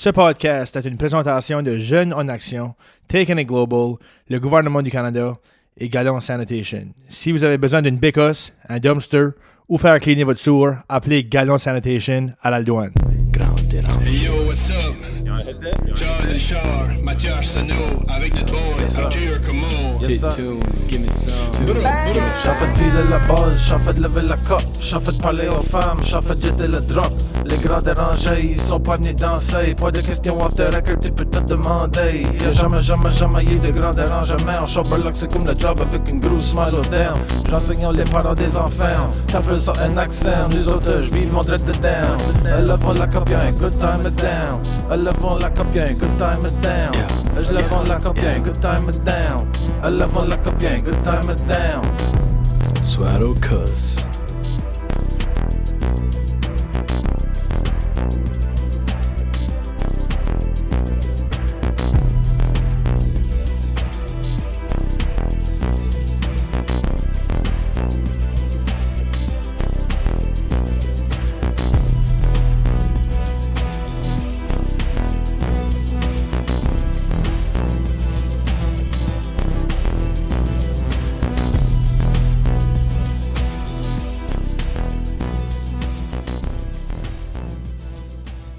Ce podcast est une présentation de Jeunes en Action, Taken It Global, le gouvernement du Canada et Galon Sanitation. Si vous avez besoin d'une bécosse, un dumpster ou faire cleaner votre sewer, appelez Galon Sanitation à la douane. Hey yo, what's up? Charles Richard, Mathias Sano, avec notre boy, Arthur Como. Yes, sir. Give me some. J'en fais de filer la balle, j'en fais de lever la cote, j'en fais de parler aux femmes, j'en fais de jeter le drop. Les grands dérangés, ils sont pas venus danser. Pas de questions after record, tu peux te demander. Y'a jamais eu de grands dérangements. En Sherbrooke, c'est comme le job avec une grosse smile au down. J'enseigne les parents des enfants, t'appelles ça un accent. Nous autres, j'vis mon dread dedans. Elle a pas la copie, un good time it down. Elle a pas la copie, un good time it down. Je la vends la copie, un good time it down. Elle a pas la copie, un good time it down. Swallow cuss.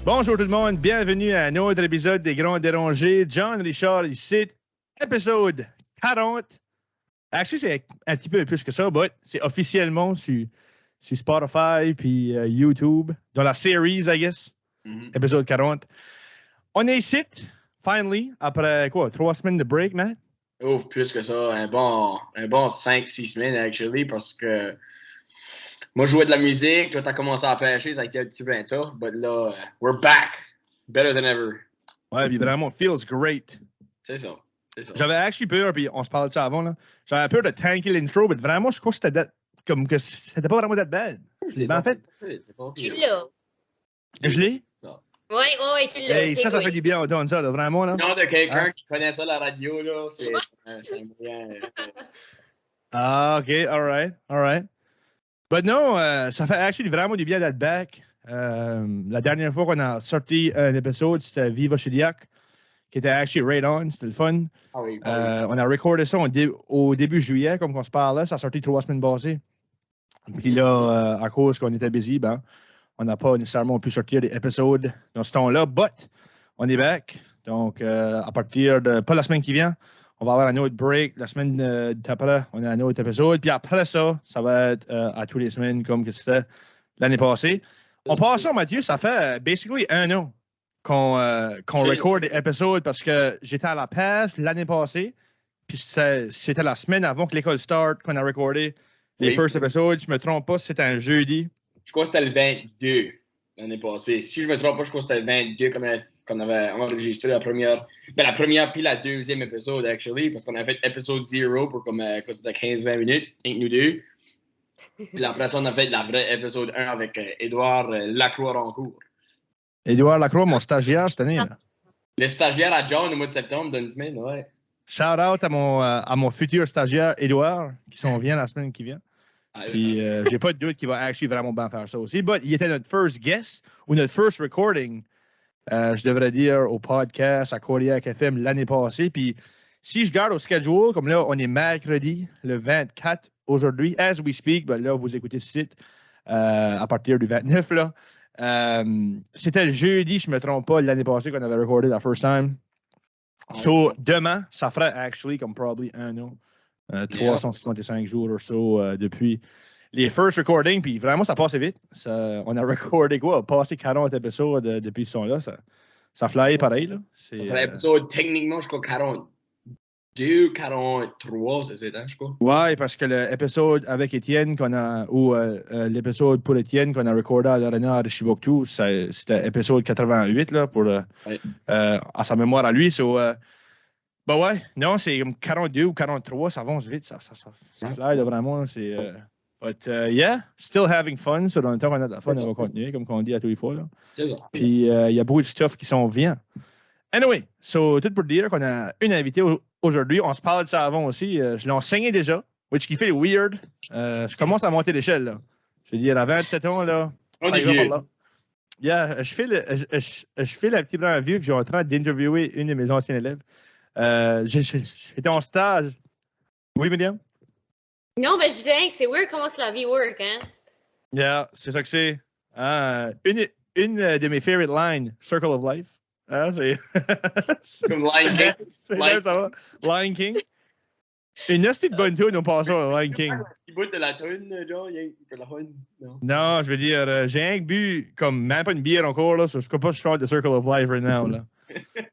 Bonjour tout le monde, bienvenue à un autre épisode des Grands Dérangés. John Richard ici, épisode 40. Actually, c'est un petit peu plus que ça, mais c'est officiellement sur Spotify puis YouTube, dans la series, I guess, épisode 40. On est ici, finally, après quoi, 3 semaines de break, man? Ouf, plus que ça, un bon 5-6 semaines, actually, parce que moi, je jouais de la musique, toi, t'as commencé à pêcher, ça a été un petit peu tough, but là, we're back, better than ever. Ouais, puis vraiment, feels great. C'est ça. J'avais actually peur, puis on se parlait de ça avant, là. J'avais peur de tanker l'intro, mais vraiment, je crois que c'était comme que c'était pas vraiment that bad. En fait, C'est pas Tu pire. l'as. je l'ai. Oui, tu l'as. Hey, ça fait du bien, on donne ça, là, vraiment, là. Le nom de quelqu'un Hein? qui connaît ça, la radio, là, c'est un moyen. Ah, OK, alright. But non, ça fait actually vraiment du bien d'être back. La dernière fois qu'on a sorti un épisode, c'était Viva Chediac, qui était actually right on, c'était le fun. Ah oui, On a recordé ça au début juillet, comme on se parlait, ça a sorti 3 semaines passées. Puis là, à cause qu'on était busy, ben, on n'a pas nécessairement pu sortir des épisodes dans ce temps-là, but on est back. Donc, à partir de, pas la semaine qui vient, on va avoir un autre break. La semaine d'après, on a un autre épisode. Puis après ça, ça va être à tous les semaines comme que c'était l'année passée. En passant, Mathieu, ça fait basically 1 an qu'on record des épisodes parce que j'étais à la page l'année passée. Puis c'était la semaine avant que l'école start qu'on a recordé les first episodes. Je me trompe pas, c'était un jeudi. Je crois que c'était le 22 l'année passée. Si je me trompe pas, je crois que c'était le 22 qu'on avait enregistré la première puis la deuxième épisode, actually, parce qu'on a fait épisode 0 pour comme c'était 15-20 minutes, avec nous deux. Puis après ça, on a fait la vraie épisode 1 avec Édouard Lacroix-Rancourt. Édouard Lacroix, mon stagiaire cette année. Là. Le stagiaire à John au mois de septembre d'une semaine, ouais. Shout out à mon futur stagiaire Édouard, qui s'en vient la semaine qui vient. Puis j'ai pas de doute qu'il va actually vraiment bien faire ça aussi. But il était notre first guest ou notre first recording, je devrais dire, au podcast à Kodiak FM l'année passée. Puis si je garde au schedule, comme là, on est mercredi, le 24 aujourd'hui, as we speak, ben là, vous écoutez ce site à partir du 29, là. C'était le jeudi, je me trompe pas, l'année passée qu'on avait recordé la first time. So, demain, ça ferait actually comme probably 1 an. 365 jours ou so depuis les first recordings, puis vraiment ça passait vite. On a recordé quoi? Passé 40 épisodes depuis ce temps-là. Ça flyait pareil. Là. Ça serait l'épisode techniquement, je crois, 42, 43, c'est ça, je crois. Ouais, parce que l'épisode avec Étienne l'épisode pour Étienne qu'on a recordé à l'Arena de Chibouctou, c'était épisode 88 là, pour à sa mémoire à lui. Ben ouais, non, c'est comme 42 ou 43, ça avance vite, ça fly là, vraiment. C'est, but yeah, still having fun. So dans le temps qu'on a de la fun, on va continuer, comme on dit à tous les fois. Là. C'est ça. Puis il y a beaucoup de stuff qui s'en vient. Anyway, so tout pour dire qu'on a une invitée aujourd'hui. On se parle de ça avant aussi. Je l'ai enseigné déjà, which qui fait weird. Je commence à monter l'échelle. Là. Je veux dire, à 27 ans, là, On ça est ira vieux. par là. Yeah, je fais la petite revue que j'ai en train d'interviewer une de mes anciennes élèves. J'étais en stage. Oui, Myriam? Non, ben je disais que c'est weird comment la vie work, hein? Yeah, c'est ça que c'est. Une de mes favorite lines, Circle of Life. C'est Comme Lion King. c'est là, ça va. Lion King. Une hostie de bonne tune au passant, Lion King. Il bout de la tune, genre, il y a la tune. Non. Non, je veux dire, j'ai un bu comme même pas une bière encore, là, so je ne peux pas chanter de Circle of Life right now, là.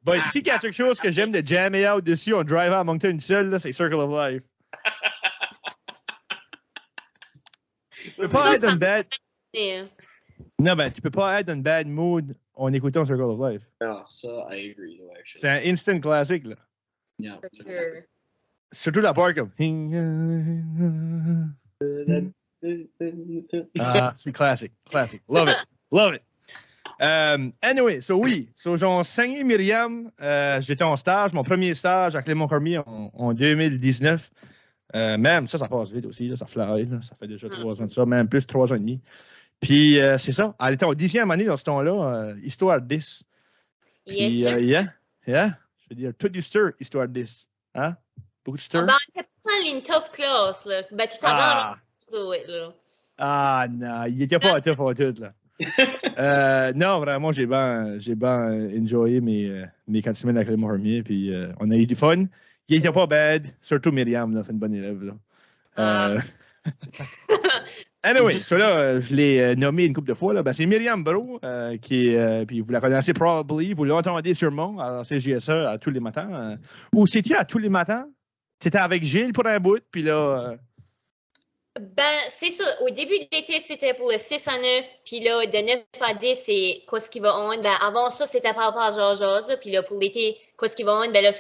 But si il y a quelque chose que j'aime de jammer out dessus, on drive à Moncton seul, là, c'est Circle of Life. Tu peux pas être dans bad... Non, ben, tu peux pas être dans une bad mood en écoutant Circle of Life. Non, ça, I agree, though, actually. C'est un instant classique, là. Yeah. For sure. Surtout la part comme... Ah, c'est classique. Classique. Love it. Love it. Anyway, j'ai enseigné Myriam. J'étais en stage, mon premier stage à Clermont-Fermier en 2019. Même ça passe vite aussi, là, ça fly. Là, ça fait déjà 3 ans de ça, même plus 3 ans et demi. Puis c'est ça. Elle était en 10e année dans ce temps-là, Histoire 10. Puis, Yes, sir. yeah. Je veux dire, tout du stir, Histoire 10. Hein? Beaucoup de stir. Ben, on était pas une tough class, là. Ben, tu t'abandonnes aux autres, là. Ah, non, il était pas tough en tout, là. Non, vraiment, j'ai bien enjoyé mes 4 semaines avec Clermont-Fermier, puis on a eu du fun. Il était pas bad, surtout Myriam, là, fait une bonne élève, là. Anyway, so là, je l'ai nommé une couple de fois, là. Ben, c'est Myriam Brault, puis vous la connaissez probably, vous l'entendez sûrement à CJSE à tous les matins. Ou c'est-tu à tous les matins? T'étais avec Gilles pour un bout, puis là... Ben, c'est ça. Au début de l'été, c'était pour le 6 à 9. Puis là, de 9 à 10, c'est quoi ce qui va on. Ben, avant ça, c'était par rapport à Georges. Puis là, pour l'été, quoi ce qui va on. Ben là, je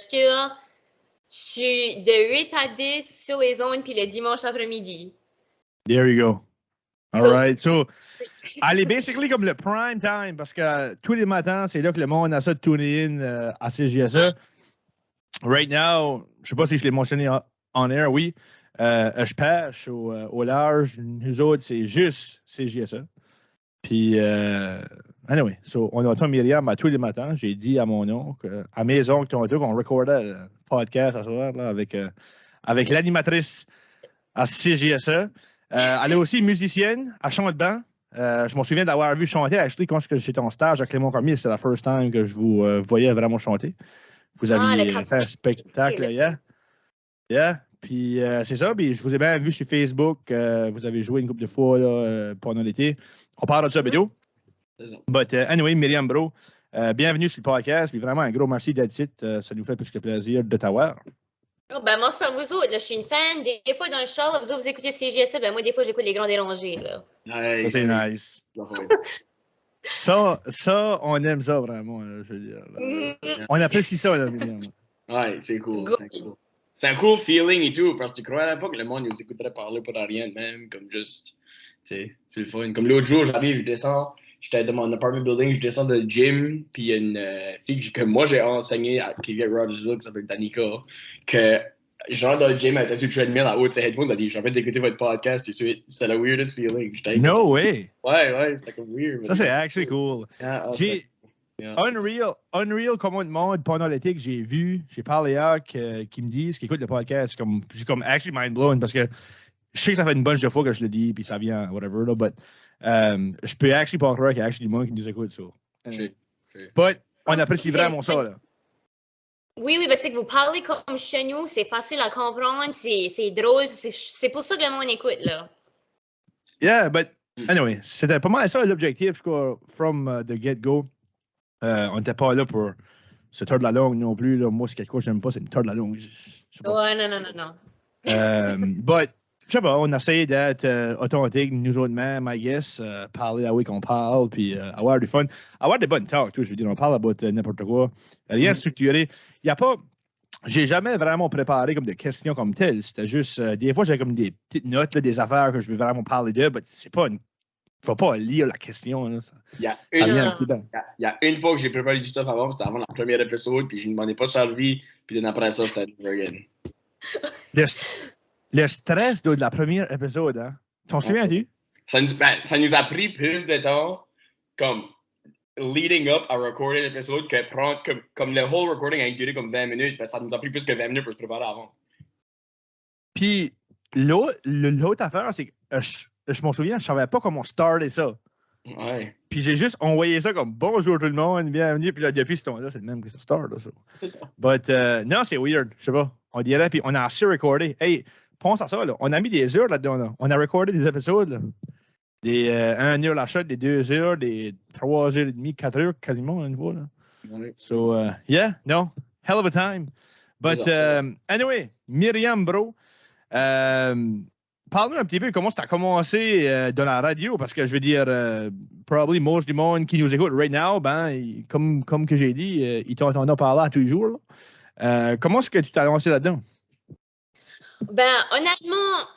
suis de 8 à 10 sur les ondes, puis le dimanche après-midi. There you go. All right. So, elle est basically comme le prime time, parce que tous les matins, c'est là que le monde a ça de tuner in à CJSE. Right now, je sais pas si je l'ai mentionné en air, oui. Je pêche au large. Nous autres, c'est juste CJSE. Puis, anyway, so, on entend Myriam à tous les matins. J'ai dit à mon oncle, à mes oncles tantôt, qu'on recordait le podcast à soir là, avec l'animatrice à CJSE. Elle est aussi musicienne, elle chante bien. Je m'en souviens d'avoir vu chanter. Actually, quand j'étais en stage à Clermont-Fermier, c'est la first time que je vous voyais vraiment chanter. Vous aviez fait un spectacle, yeah. Puis c'est ça, puis je vous ai bien vu sur Facebook. Vous avez joué une couple de fois là, pendant l'été. On parle de ça vidéo. But anyway, Myriam Brault, bienvenue sur le podcast. Puis vraiment un gros merci d'être ici. Ça nous fait plus que plaisir de t'avoir. Oh, ben, moi, ça vous autres, là, je suis une fan. Des fois, dans le char, vous autres, vous écoutez CGSE, ben, moi, des fois, j'écoute Les Grands Dérangés, là. Ça, c'est nice. Ça, on aime ça vraiment, là, je veux dire. On apprécie ça, là, Myriam. Ouais, c'est cool. C'est un cool feeling et tout, parce que tu croyais pas que le monde nous écouterait parler pour rien de même, comme juste, tu sais, c'est le fun. Comme l'autre jour, j'arrive, je descends, j'étais dans mon apartment building, je descends de gym, puis il y a une fille que moi j'ai enseigné qui vient de Rogersville, qui s'appelle Danica, que genre dans le gym, elle était sur le treadmill en haut de ses headphones, elle a dit, j'ai envie d'écouter votre podcast, c'est le weirdest feeling. No way! Ouais, c'était comme weird. Ça, c'est actually cool. Yeah. Unreal comme un monde pendant l'été que j'ai parlé à qui me disent, qui écoutent le podcast, j'ai comme actually mind blown parce que je sais que ça fait une bunch de fois que je le dis, puis ça vient, whatever, là, but je peux actually pas croire qu'il y a actually du monde qui nous écoute ça. But on apprécie vraiment ça, là. Oui, ben c'est que vous parlez comme chez nous, c'est facile à comprendre, c'est drôle, c'est pour ça que le monde écoute, là. Yeah, but anyway, c'était pas mal ça l'objectif, quoi, from the get-go. On n'était pas là pour se tordre la langue non plus. Là. Moi, c'est quelque chose que j'aime pas, c'est me tordre la langue. Ouais, non. But, je sais pas, on a essayé d'être authentique, nous autres mêmes, I guess, parler la way qu'on parle, puis avoir du fun, avoir des bonnes talks, tout, je veux dire, on parle about n'importe quoi. Rien structuré. Il n'y a pas... J'ai jamais vraiment préparé comme des questions comme telles. C'était juste... des fois, j'ai comme des petites notes, là, des affaires que je veux vraiment parler d'eux, mais c'est pas une... Faut pas lire la question. Là. Il y a une fois que j'ai préparé du stuff avant, c'était avant la première épisode, puis je ne m'en ai pas servi, puis après ça, c'était again. Le stress de la première épisode, hein? T'en souviens-tu? Ça nous a pris plus de temps, comme leading up à recorder l'épisode que prendre comme le whole recording a duré comme 20 minutes, parce que ça nous a pris plus que 20 minutes pour se préparer avant. Puis l'autre affaire, c'est que je m'en souviens, je savais pas comment starter ça. Ouais. Puis j'ai juste envoyé ça comme bonjour tout le monde, bienvenue. Puis là, depuis ce temps-là, c'est le même que ça start. Là, C'est ça. But non, c'est weird, je sais pas. On dirait, puis on a assez recordé. Hey, pense à ça, là. On a mis des heures là-dedans. Là. On a recordé des épisodes. Là. Des 1 heure la shot, des 2 heures, des 3 heures et demie, 4 heures quasiment à une fois. Là. Ouais. So, yeah, no, hell of a time. But anyway, Myriam, bro, parle-nous un petit peu comment tu as commencé dans la radio, parce que je veux dire, probably most du monde qui nous écoute right now, ben, comme que j'ai dit, ils t'entendent parler à tous les jours. Comment est-ce que tu t'es lancé là-dedans? Ben, honnêtement,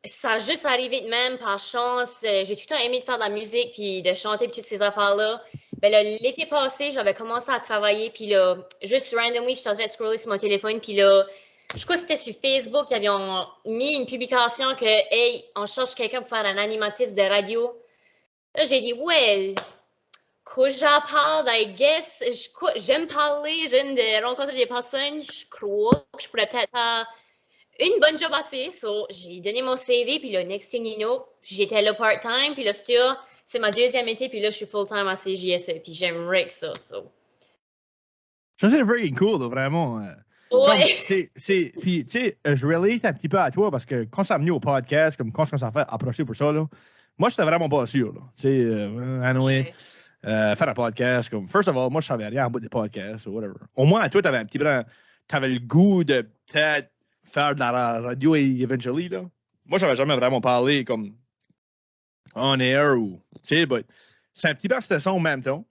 ça a juste arrivé de même par chance. J'ai tout le temps aimé de faire de la musique puis de chanter puis toutes ces affaires-là. Ben là, l'été passé, j'avais commencé à travailler puis là, juste randomly, j'étais en train de scroller sur mon téléphone puis là, je crois que c'était sur Facebook, ils avaient mis une publication que, hey, on cherche quelqu'un pour faire une animatrice de radio. Là, j'ai dit, well, que j'en parle, I guess. J'aime parler, j'aime de rencontrer des personnes. Je crois que je pourrais peut-être faire une bonne job assez. So, j'ai donné mon CV, puis le next thing you know, j'étais là part-time, puis là, c'est ma deuxième été, puis là, je suis full-time à CJSE, puis j'aimerais que ça. So. Ça, c'est freaking cool, là, vraiment. Ouais. Puis, tu sais, je relate un petit peu à toi parce que quand ça a venu au podcast, comme quand ça s'est fait approcher pour ça, là, moi, j'étais vraiment pas sûr. Tu sais, anyway, faire un podcast, comme, first of all, moi, je savais rien en bout des podcasts ou whatever. Au moins, toi, t'avais un petit peu, t'avais le goût de peut-être faire de la radio eventually, là. Moi, j'avais jamais vraiment parlé comme on air ou, tu sais, but c'est un petit peu c'était ça en même temps.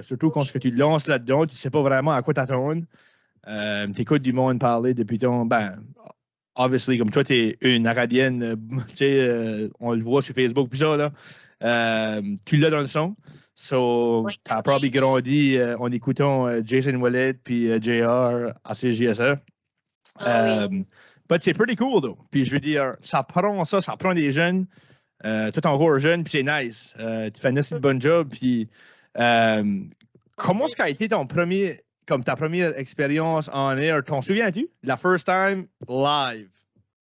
Surtout quand tu lances là-dedans, tu sais pas vraiment à quoi t'attendre. T'écoutes du monde parler depuis ben, obviously, comme toi, t'es une Acadienne, tu sais, on le voit sur Facebook, puis ça, là. Tu l'as dans le son. So, t'as probably grandi en écoutant Jason Wallet puis JR à CJSE. But c'est pretty cool, though. Puis je veux dire, ça prend des jeunes, tout encore jeune, puis c'est nice. Tu fais un assez bon job, puis comment est-ce qu'a été ton premier... Comme ta première expérience en air, t'en souviens-tu? La first time live.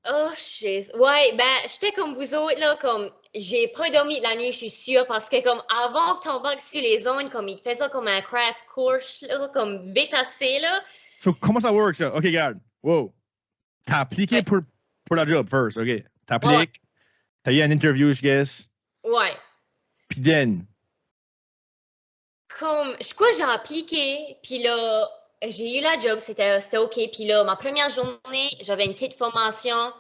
Oh, shit. Ouais, ben, j'étais comme vous autres, là, comme, j'ai pas dormi de la nuit, je suis sûre, parce que, comme, avant que t'embarques sur les ondes, comme, il te fait ça comme un crash course, là, comme, vite assez, là. So, comment ça work, ça? OK, regarde. Wow. T'as appliqué pour la job first, OK? T'appliques, t'as eu une interview, je guess. Ouais. Puis then... Comme, je crois que j'ai appliqué, puis là, j'ai eu la job, c'était OK. Puis là, ma première journée, j'avais une petite formation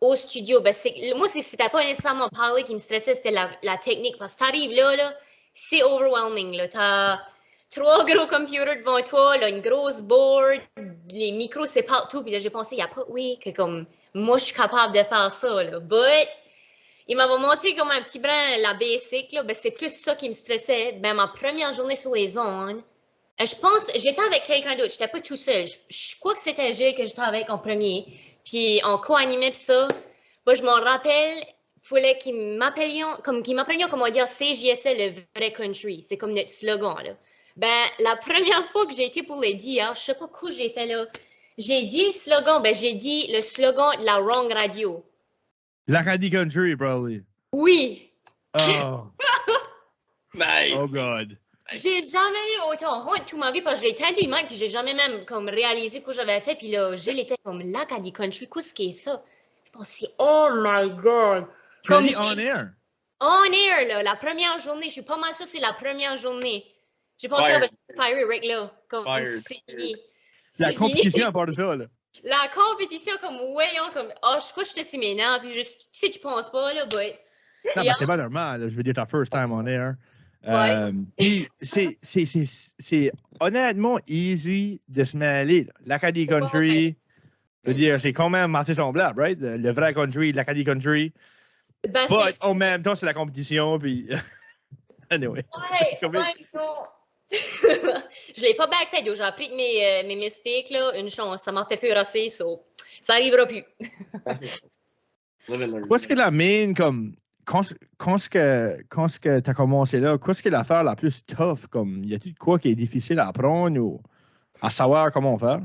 au studio. Ben, moi, c'était pas nécessairement parler qui me stressait, c'était la technique. Parce que t'arrives là, c'est overwhelming. Là. T'as 3 gros computers devant toi, là, une grosse board, les micros, c'est partout. Puis là, j'ai pensé, il n'y a pas que comme, moi, je suis capable de faire ça. Là. But, il m'avait montré comme un petit brin la basic, là. Ben, c'est plus ça qui me stressait. Ben, ma première journée sur les ondes, je pense, j'étais avec quelqu'un d'autre, j'étais pas tout seul. Je crois que c'était Gilles que j'étais avec en premier. Puis on co-animait pis ça. Moi, je m'en rappelle, il fallait qu'ils m'apprenions comment dire CJSE, le vrai country. C'est comme notre slogan, là. Ben, la première fois que j'ai été pour les dire, je sais pas quoi j'ai fait là. J'ai dit le slogan, ben, j'ai dit le slogan de la wrong radio. L'Acadie Country, probably. Oui. Oh. Nice. Oh, God. J'ai jamais eu autant honte toute ma vie parce que j'ai éteint le mic puis j'ai jamais même comme réalisé ce que j'avais fait. Puis là, Gilles était comme l'Acadie Country. Qu'est-ce qui est ça? Je pensais, oh my God. Tu l'as dit on air? On air, là. La première journée. Je suis pas mal sûre c'est la première journée. J'ai pensé à Pirate Rick, là. Comme c'est fini. La compétition à part de ça, là. La compétition, comme, voyons, comme, oh, je crois que j'étais sur mes nerfs, puis juste, tu sais, tu penses pas, là, but... Non, mais c'est pas normal, là, je veux dire, ta first time on air. Puis, c'est honnêtement easy de se mêler, là. L'Acadie Country, je veux dire, c'est quand même assez semblable, right? Le vrai country, l'Acadie Country. Ben, but, en même temps, c'est la compétition, puis... anyway. Ouais, non. Je l'ai pas bien fait, j'ai appris de mes mistakes, là, une chance, ça m'a fait peur assez, ça arrivera plus. Qu'est-ce que la main, comme, quand ce que tu as commencé là, qu'est-ce qui est l'affaire la plus tough? Comme, y a-t-il de quoi qui est difficile à apprendre ou à savoir comment faire?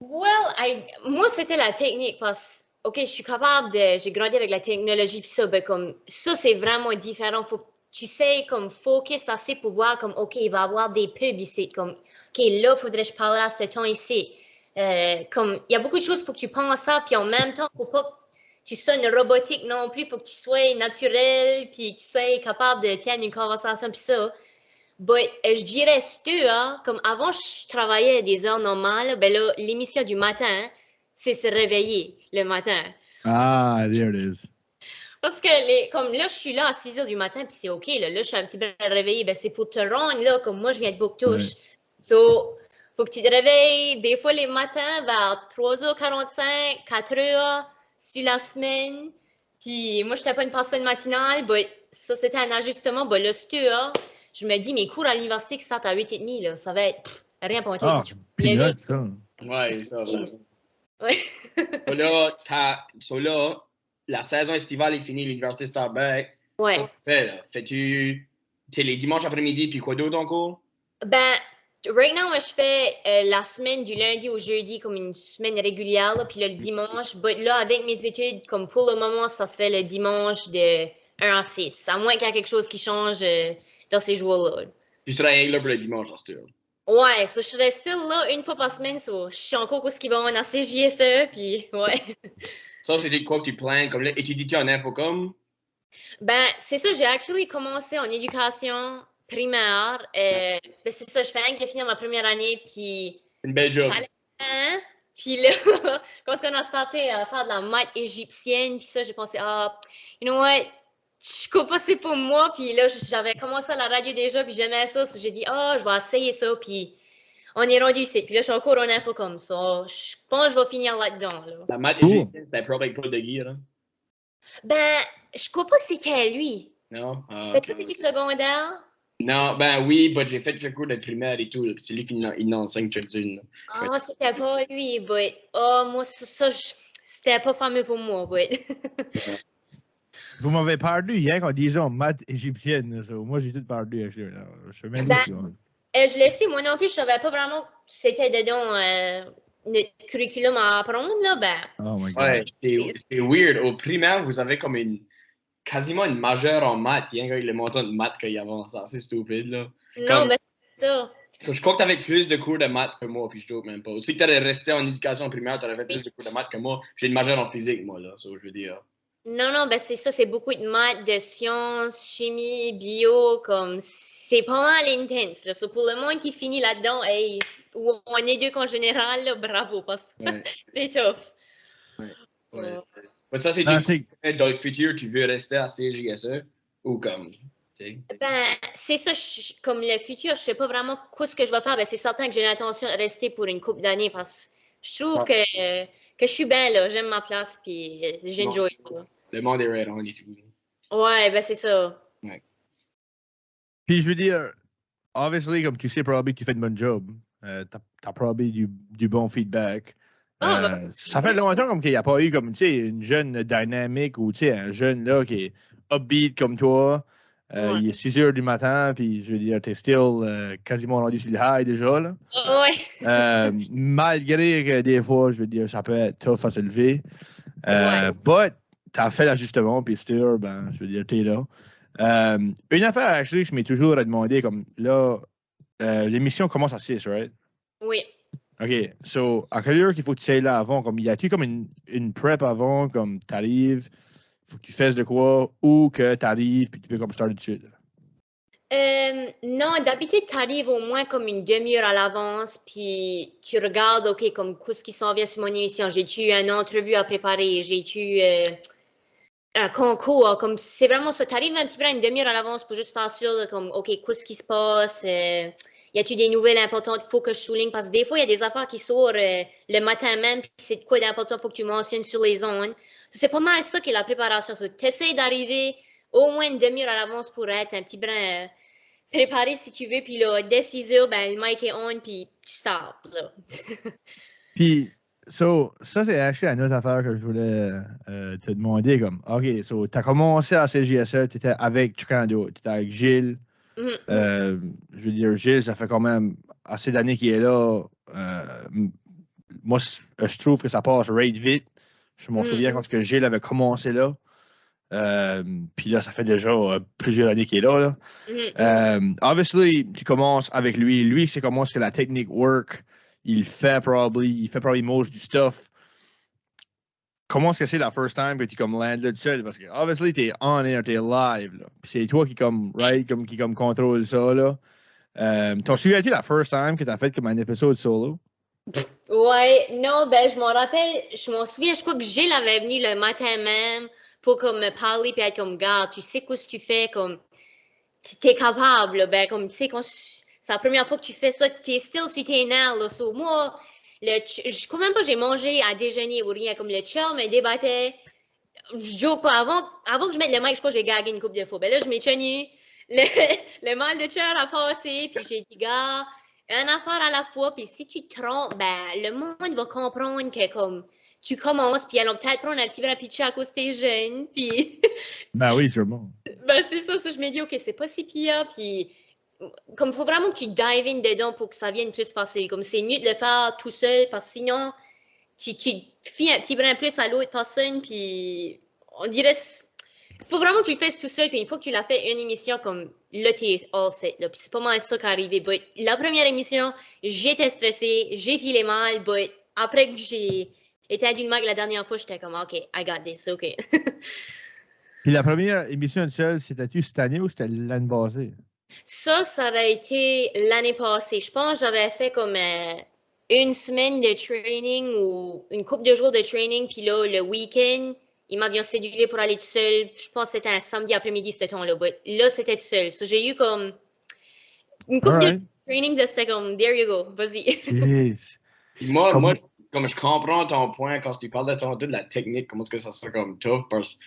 Moi, c'était la technique parce que, OK, je suis capable de. J'ai grandi avec la technologie, puis ça, ben, comme, ça, c'est vraiment différent. Faut que tu sais, comme, focus assez pour voir, comme, OK, il va y avoir des pubs ici. Comme, OK, là, il faudrait que je parle à ce temps ici. Comme, il y a beaucoup de choses, il faut que tu penses à ça, puis en même temps, il ne faut pas que tu sonnes robotique non plus. Il faut que tu sois naturel, puis que tu sois capable de tenir une conversation, puis ça. But, je dirais hein, comme avant, je travaillais des heures normales. Ben là, l'émission du matin, c'est se réveiller le matin. Ah, there it is. Parce que, comme là, je suis là à 6 heures du matin, puis c'est OK. Là, je suis un petit peu réveillée. Ben, c'est pour te rendre, là, comme moi, je viens de Bouctouche. So, faut que tu te réveilles, des fois, les matins, vers 3h45, 4h, sur la semaine. Puis, moi, je n'étais pas une personne matinale. But, ça, c'était un ajustement. Ben, là, c'est hein. Je me dis, mes cours à l'université qui startent à 8h30, là, ça va être rien pour tout. Ah, peanut, ça. Ouais, ça, vraiment. Ouais. là, la saison estivale est finie, l'université start back. Ouais. Fais-tu les dimanches après-midi, puis quoi d'autre en cours? Ben, right now, moi, je fais la semaine du lundi au jeudi comme une semaine régulière, là, puis le dimanche. But là, avec mes études, comme pour le moment, ça serait le dimanche de 1 à 6. À moins qu'il y ait quelque chose qui change dans ces jours-là. Tu serais là pour le dimanche, à cette heure. Ouais, so, je serais still là une fois par semaine. So, je suis encore ce qui va en CJSE, puis ouais. Ça, c'était quoi que tu plains? Comme là, étudies-tu en infocom? Ben, c'est ça, j'ai actually commencé en éducation primaire. Ben, c'est ça, je fais rien que finir ma première année, puis... Une belle job. Ça allait bien. Puis là, quand on a starté à faire de la maths égyptienne, puis ça, j'ai pensé, you know what, je crois pas c'est pour moi. Puis là, j'avais commencé à la radio déjà, puis j'aimais ça. J'ai dit, je vais essayer ça, puis on est rendu ici. Puis là, je suis encore en info comme ça. Je pense que je vais finir là-dedans. Là. La maths égyptienne, c'était probablement pas de Guy, hein? Ben, je crois pas que c'était lui. Non? Ben, toi, c'est qui secondaire? Non, ben oui, mais j'ai fait le cours de primaire et tout. C'est lui qui enseigne children. Ah, c'était pas lui, but... moi, ça c'était pas fameux pour moi, but... Vous m'avez perdu hier quand disait en maths égyptienne. So, moi, j'ai tout perdu. Je sais même pas. Je le sais, moi non plus, je savais pas vraiment que c'était dedans notre curriculum à apprendre, là, ben... Oh my God. Ouais, c'est weird. Au primaire, vous avez comme quasiment une majeure en maths. Il y a le montant de maths qu'il y avait avant ça. C'est stupide, là. Non, ben, c'est ça. Je crois que tu avais plus de cours de maths que moi, puis je doute même pas. Si tu avais resté en éducation primaire, tu aurais fait plus de cours de maths que moi. J'ai une majeure en physique, moi, là, ça, je veux dire. Non, ben c'est ça, c'est beaucoup de maths, de sciences, chimie, bio, comme... C'est pas mal intense, là. So, pour le monde qui finit là-dedans, hey, ou en éduque en général, là, bravo, parce que c'est tough. Ouais. Mais ça, c'est dans le futur, tu veux rester à CJSE ou comme... Ben, c'est ça, comme le futur, je sais pas vraiment ce que je vais faire. Ben, c'est certain que j'ai l'intention de rester pour une couple d'années parce que je trouve que je suis bien là, j'aime ma place puis j'enjoy ça. Le monde est right on et tout. Ouais, ben c'est ça. Ouais. Puis je veux dire, obviously, comme tu sais, probablement que tu fais de bon job. T'as probablement du bon feedback. Ça fait longtemps comme qu'il n'y a pas eu comme, tu sais, une jeune dynamique ou, tu sais, un jeune là qui est upbeat comme toi. Il est 6 heures du matin, puis je veux dire, t'es still quasiment rendu sur le high déjà, là. Ouais. Malgré que des fois, je veux dire, ça peut être tough à se lever. But, t'as fait l'ajustement, puis still, ben, je veux dire, t'es là. Une affaire, actually, que je m'ai toujours demandé, comme, là, l'émission commence à 6, right? Oui. OK, so, à quelle heure qu'il faut que tu sois là avant? Comme, y a-tu comme une prep avant, comme, t'arrives, faut que tu fasses de quoi, ou que t'arrives, puis tu peux comme start tout de suite? Non, d'habitude, t'arrives au moins comme une demi-heure à l'avance, puis tu regardes, OK, comme, qu'est-ce qui s'en vient sur mon émission? J'ai-tu une entrevue à préparer? J'ai-tu un concours? Comme, c'est vraiment ça. T'arrives un petit peu à une demi-heure à l'avance pour juste faire sûr, comme, OK, qu'est-ce qui se passe? Y a-tu des nouvelles importantes? Faut que je souligne parce que des fois, il y a des affaires qui sortent le matin même, puis c'est de quoi d'important, faut que tu mentionnes sur les ondes. C'est pas mal ça qui est la préparation. Tu essaies d'arriver au moins une demi-heure à l'avance pour être un petit brin préparé si tu veux. Puis là, dès 6 heures, ben, le mic est on, puis tu starts. Là. Puis, ça, c'est actually une autre affaire que je voulais te demander. Comme, OK, so, tu as commencé à CJSE, tu étais avec Chicando, tu étais avec Gilles. Je veux dire, Gilles, ça fait quand même assez d'années qu'il est là. Moi, je trouve que ça passe rate vite. Je m'en souviens quand Gilles avait commencé là. Puis là, ça fait déjà plusieurs années qu'il est là. Obviously, tu commences avec lui. Lui, c'est comment est-ce que la technique work. Il fait probably most du stuff. Comment est-ce que c'est la first time que tu comme land là tout seul? Parce que obviously, t'es on air, t'es live. Là. Puis c'est toi qui comme qui comme contrôle ça. Là. T'en souviens-tu la first time que t'as fait comme un épisode solo? Ouais, non, ben je m'en rappelle, je m'en souviens, je crois que Gilles avait venu le matin même pour comme me parler puis être comme, gars, tu sais quoi ce que tu fais, comme, t'es capable, là, ben comme, tu sais, c'est la première fois que tu fais ça, t'es still sur tes nerfs, là, so, moi, je crois même pas que j'ai mangé à déjeuner ou rien, comme le chum me débattait, je joke pas, avant que je mette le mic, je crois que j'ai gagué une couple de fois, ben là, je m'ai tenu, le mal de cœur a passé, puis j'ai dit, gars, une affaire à la fois, puis si tu te trompes, ben, le monde va comprendre que, comme, tu commences, puis alors peut-être prendre un petit verre à pitcher à cause que t'es jeune, puis... Ben oui, sûrement. Ben, c'est ça, je me dis, OK, c'est pas si pire, puis... Comme, il faut vraiment que tu dive in dedans pour que ça vienne plus facile. Comme, c'est mieux de le faire tout seul, parce que sinon, tu fies un petit brin plus à l'autre personne, puis on dirait... Il faut vraiment que tu le fasses tout seul, puis une fois que tu l'as fait une émission, comme là, tu es all set. Là, puis c'est pas mal ça qui est arrivé. But la première émission, j'étais stressée, j'ai filé mal, but après que j'ai été à d'une marque la dernière fois, j'étais comme, OK, I got this, OK. Puis la première émission seule, c'était-tu cette année ou c'était l'année passée? Ça aurait été l'année passée. Je pense que j'avais fait comme une semaine de training ou une couple de jours de training, puis là, le week-end, il m'avait cédulé pour aller tout seul. Je pense que c'était un samedi après-midi, ce temps-là. Là, c'était tout seul. So, j'ai eu comme une couple de training, de c'était comme, there you go, vas-y. Moi, comme je comprends ton point quand tu parles de la technique, comment est-ce que ça serait comme tough, parce que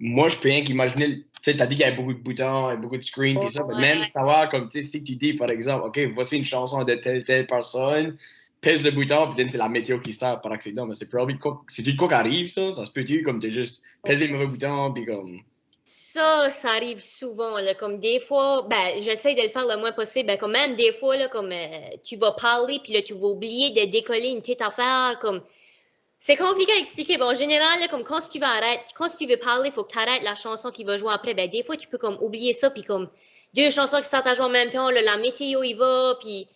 moi, je peux rien qu'imaginer, tu sais, t'as dit qu'il y avait beaucoup de boutons et beaucoup de screens, tout ça, mais même savoir, comme, tu sais, si tu dis, par exemple, OK, voici une chanson de telle personne, pèse le bouton, puis c'est la météo qui sort par accident, mais c'est probablement c'est quoi qui arrive, ça se peut-tu, comme, t'es juste pesé le mauvais bouton, puis comme... Ça arrive souvent, là, comme des fois, ben, j'essaie de le faire le moins possible, ben, comme même des fois, là, comme, tu vas parler, puis là, tu vas oublier de décoller une petite affaire, comme... C'est compliqué à expliquer. Bon, en général, là, comme quand tu veux parler, il faut que tu arrêtes la chanson qui va jouer après. Ben, des fois, tu peux comme oublier ça, puis comme deux chansons qui startent à jouer en même temps, là, la météo, il va, puis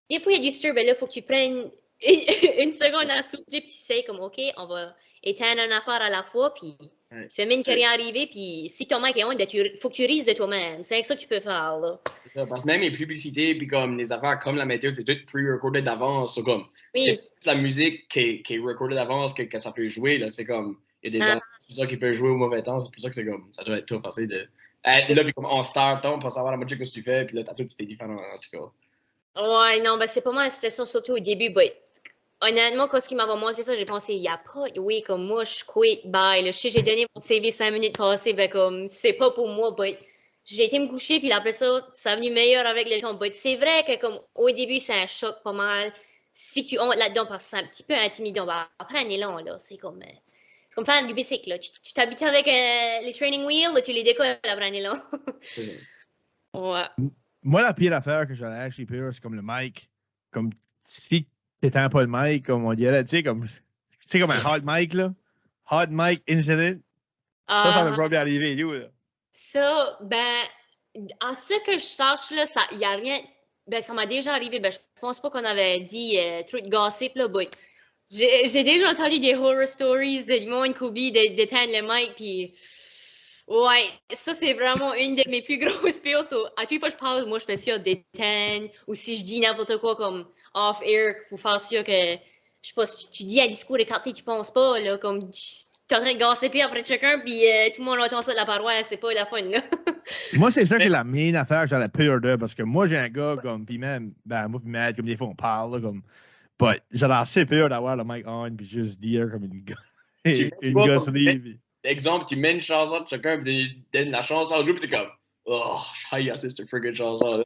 des fois, il y a du stir, ben là, il faut que tu prennes une seconde à souffler, puis tu sais, comme, OK, on va éteindre une affaire à la fois, puis tu fais mine que rien arrivé, puis si ton mic est on, ben, faut que tu rises de toi-même. C'est avec ça que tu peux faire, là. Ça, parce que même les publicités, puis comme les affaires comme la météo, c'est tout pre-recordé d'avance. So, comme, c'est la musique qui est recordée d'avance que ça peut jouer. Là, c'est comme, il y a des gens qui peuvent jouer au mauvais temps. C'est pour ça que c'est comme, ça doit être tough assez de être là, puis comme on start pour savoir la moitié que tu fais, puis là, t'as tout, c'était différent en tout cas. Ouais, non, ben c'est pas mal la situation, surtout au début. But, honnêtement, quand il m'avait montré ça, j'ai pensé, il n'y a pas, oui, comme moi, je quit, bye. Là, je sais, j'ai donné mon CV 5 minutes passées, ben comme, c'est pas pour moi, but j'ai été me coucher, puis après ça, ça a venu meilleur avec le temps. But c'est vrai que comme au début, c'est un choc pas mal. Si tu hontes là-dedans, parce que c'est un petit peu intimidant, ben, après un élan, là, c'est comme faire du bicycle, là. Tu t'habitues avec les training wheels, là, tu les décolles après un élan. Ouais. Moi, la pire affaire que j'aurais actually peur, c'est comme le mic. Comme si t'éteins pas le mic, comme on dirait, tu sais, comme un hot mic, là. Hot mic incident. Ça m'est probablement arrivé, you, là. Ça, ben, à ce que je sache, là, il n'y a rien. Ben, ça m'a déjà arrivé. Ben, je pense pas qu'on avait dit trop de gossip, là, but j'ai déjà entendu des horror stories de monde qui oublie d'éteindre le mic, puis ouais, ça, c'est vraiment une de mes plus grosses peurs. So, à toutes les fois que je parle, moi, je fais sûr d'éteindre, ou si je dis n'importe quoi comme off-air, pour faire sûr que, je sais pas, si tu dis un discours écarté, tu penses pas, là, comme t'es en train de gossiper après chacun, puis tout le monde entend ça de la paroisse, c'est pas la fun, là. Moi, c'est ça qui est la main affaire que j'aurais peur de, parce que moi, j'ai un gars comme, puis même, ben, moi, puis Matt, comme des fois, on parle, là, comme, but j'aurais assez peur d'avoir le mic on, puis juste dire comme une gosserie. Exemple, tu mets une chanson de chacun, puis la chanson joue, puis t'es comme, oh, je haïs cette friggin' chanson.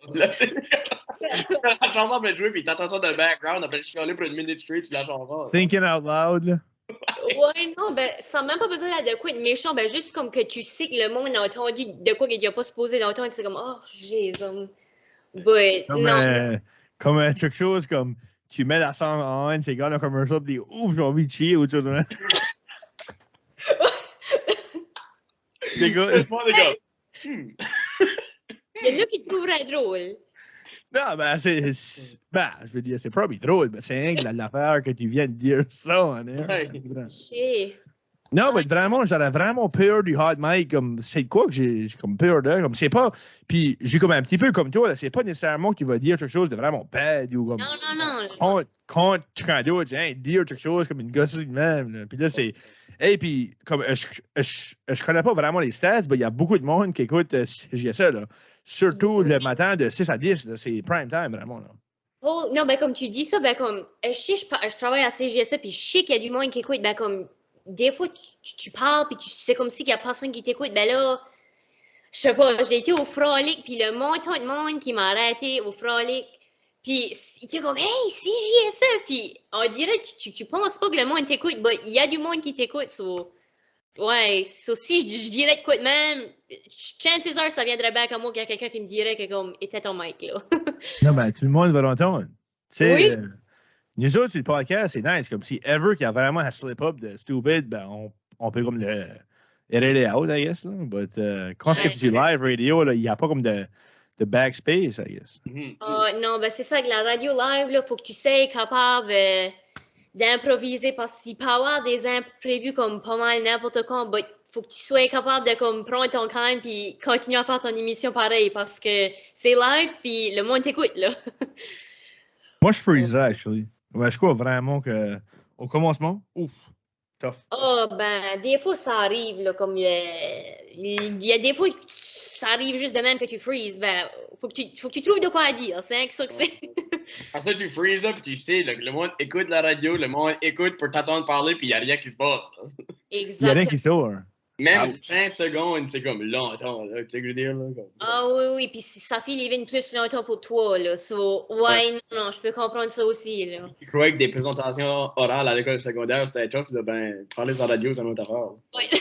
La chanson après jouer, puis t'entends ça dans le background, après chialer pour une minute straight, tu la chanson. Thinking out loud, là. Ouais, non, ben, sans même pas besoin de quoi de méchant, ben, juste comme que tu sais que le monde a entendu de quoi qu'il n'a pas supposé d'entendre, c'est comme, oh, Jésus. But, non. Comme quelque chose comme, tu mets la sang en haine, c'est gars dans le commercial, puis ouf, j'ai envie de chier ou tout ça. Les gars. C'est pas, les gars. Il y en a qui trouveraient drôle. Non, ben, ben, je veux dire, c'est probablement drôle, mais c'est rien que l'affaire que tu viens de dire ça, hein. Ouais. Chier. Non, mais vraiment, j'aurais vraiment peur du hot mic. Comme, c'est quoi que j'ai comme peur de? Comme, c'est pas. Puis, j'ai comme un petit peu comme toi, là, c'est pas nécessairement que tu vas dire quelque chose de vraiment bad ou comme. Non. Quand tu quand d'autres, dire quelque chose comme une gosserie de même. Là. Puis là, c'est. Et puis, comme, je connais pas vraiment les stats, mais il y a beaucoup de monde qui écoute CJSE, là. Surtout le matin de 6 à 10, là, c'est prime time, vraiment, là. Oh, non, ben, comme tu dis ça, ben, comme, je travaille à CGSE, puis je sais qu'il y a du monde qui écoute, ben, comme, des fois, tu parles, puis c'est comme si il y a personne qui t'écoute, ben là, je sais pas, j'ai été au Frolic, puis le montant de monde qui m'a arrêté au Frolic, puis il était comme, hey, CJSE, puis on dirait que tu penses pas que le monde t'écoute, ben, il y a du monde qui t'écoute, ouais, si je dirais de quoi de même, chances are, ça viendrait bien comme moi qu'il y a quelqu'un qui me dirait que comme, était ton mic, là. Non, ben, tout le monde va l'entendre. Tu sais, Oui. nous autres, sur le podcast, c'est nice. Comme si ever qu'il y a vraiment un slip-up de stupid, ben, on peut comme le edit it out, I guess. Là. But quand c'est sur live radio, il n'y a pas comme de backspace, I guess. Non, ben c'est ça, avec la radio live, il faut que tu sois capable d'improviser parce qu'il peut y avoir des imprévus comme pas mal n'importe quoi, mais il faut que tu sois capable de comme, prendre ton calme puis continuer à faire ton émission pareil parce que c'est live puis le monde t'écoute, là. Moi, je freezerais, actually. Ouais, je crois vraiment qu'au commencement, ouf, tough. Oh, ben, des fois, ça arrive, là, comme il y a des fois que ça arrive juste de même que tu freezes, ben, faut que tu trouves de quoi à dire, c'est ça que c'est. Après ça, tu freezes là, puis tu sais, là, le monde écoute la radio, le monde écoute pour t'entendre parler, puis il n'y a rien qui se passe. Il n'y a rien qui sort. Même 5 secondes, c'est comme longtemps, là, tu sais ce que je veux dire, là. Comme... Ah oui, puis ça fait les plus longtemps pour toi, là. So, ouais, non, je peux comprendre ça aussi, là. Je croyais que des présentations orales à l'école secondaire, c'était tough, là, ben, parler sur la radio, c'est une autre affaire. Oui.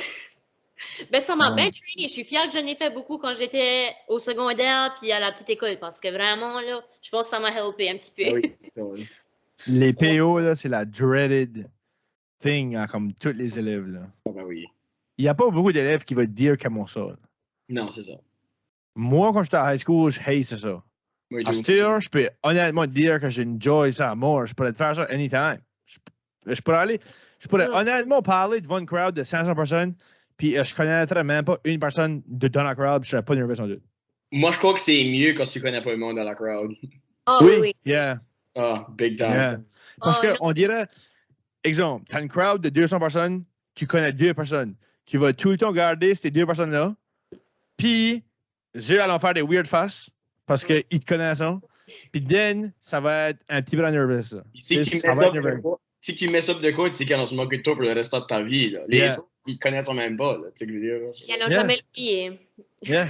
Ben, ça m'a bien trainé. Je suis fière que j'en ai fait beaucoup quand j'étais au secondaire puis à la petite école parce que vraiment, là, je pense que ça m'a helpé un petit peu. Ah oui, c'est ça, oui. Les PO, là, c'est la dreaded thing, hein, comme tous les élèves, là. Ah ben oui. Il n'y a pas beaucoup d'élèves qui vont te dire comment ça. Là. Non, c'est ça. Moi, quand j'étais à high school, je hate ça. Moi, À cette heure, je peux honnêtement te dire que j'enjoy ça à mort. Je pourrais te faire ça anytime. Je pourrais honnêtement parler devant une crowd de 500 personnes, puis je connaîtrais même pas une personne dans la crowd, puis je serais pas nerveux sans doute. Moi, je crois que c'est mieux quand tu connais pas le monde dans la crowd. Ah oui. Yeah. Ah, big time. Yeah. Parce qu'on dirait, exemple, tu as une crowd de 200 personnes, tu connais 2 personnes. Tu vas tout le temps garder ces 2 personnes-là, puis eux allons faire des weird faces parce qu'ils te connaissent. Puis then, ça va être un petit peu nerveux, ça. Si tu mets ça de quoi, tu sais qu'ils vont se moquer de toi pour le restant de ta vie. Là. Les autres, ils te connaissent même pas. Là, tu sais ce que je veux dire. Ils n'ont jamais oublié. Yeah.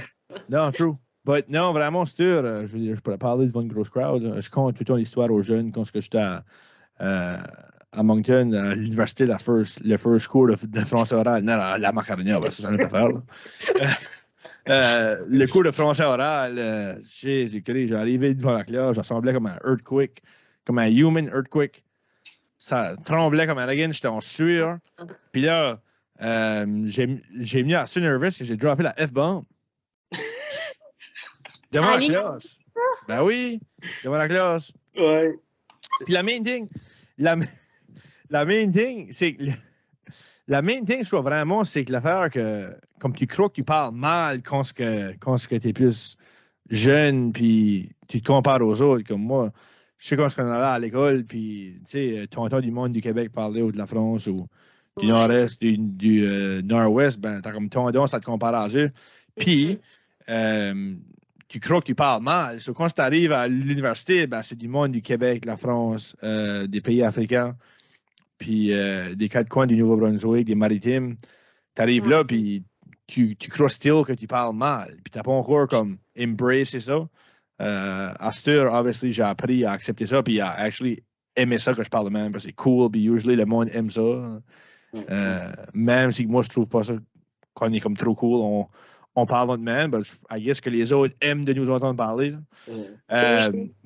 Non, true. But non, vraiment, c'est dur. Je veux dire, je pourrais parler devant une grosse crowd. Là. Je compte tout le temps l'histoire aux jeunes quand j'étais à Moncton, à l'université, le first cours de français oral. Non, la macaronia, c'est une autre affaire. Le cours de français oral, Jésus-Christ, j'arrivais devant la classe, je ressemblais comme un earthquake, comme un human earthquake. Ça tremblait comme un again, j'étais en sueur. Puis là, j'ai mis assez nerveux que j'ai droppé la F-bomb. Devant la classe. Ben oui, devant la classe. Ouais. Puis la main thing, c'est que la main thing, je crois vraiment, c'est que l'affaire que, comme tu crois que tu parles mal quand tu es plus jeune, puis tu te compares aux autres, comme moi. Je sais quand je suis allé à l'école, puis tu sais, tu entends du monde du Québec parler ou de la France ou du nord-est, du nord-ouest, ben, t'as comme tendance à te comparer à eux. Puis, tu crois que tu parles mal. So, quand tu arrives à l'université, ben, c'est du monde du Québec, la France, des pays africains, puis des 4 coins du Nouveau-Brunswick, des Maritimes. Tu arrives là, puis tu crois still que tu parles mal. Puis tu n'as pas encore comme embrassé ça. À cette heure, obviously, j'ai appris à accepter ça, puis à actually aimer ça que je parle de même, parce que c'est cool, puis usually, le monde aime ça. Même si moi, je trouve pas ça qu'on est comme trop cool, on parle de même, but I guess que les autres aiment de nous entendre parler.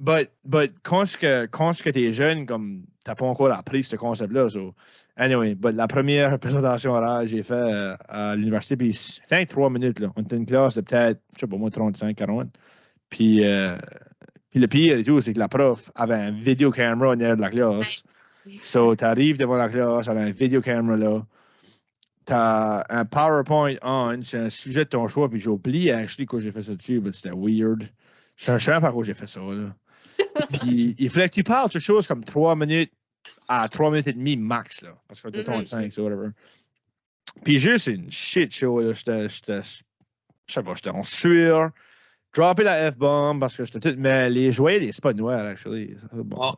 But quand t'es jeune, comme t'as pas encore appris ce concept-là. So, anyway, but la première présentation orale j'ai fait à l'université, puis c'était 3 minutes. Là. On était une classe de peut-être, je sais pas moi, 35, 40. Puis le pire et tout, c'est que la prof avait un vidéo camera en arrière de la classe. So, t'arrives devant la classe, elle a un vidéo camera là. T'as un PowerPoint on, c'est un sujet de ton choix, puis j'ai oublié actually quand j'ai fait ça dessus, mais c'était weird. Je ne sais pas pourquoi j'ai fait ça, là. Puis il fallait que tu parles de quelque chose comme 3 minutes à 3 minutes et demie max, là, parce que t'es 35, c'est whatever. Puis juste une shit show, là, je sais pas, j'étais en sueur, droppé la F-bomb parce que j'étais tout mêlé, je voyais des spots noirs, actually. Bon.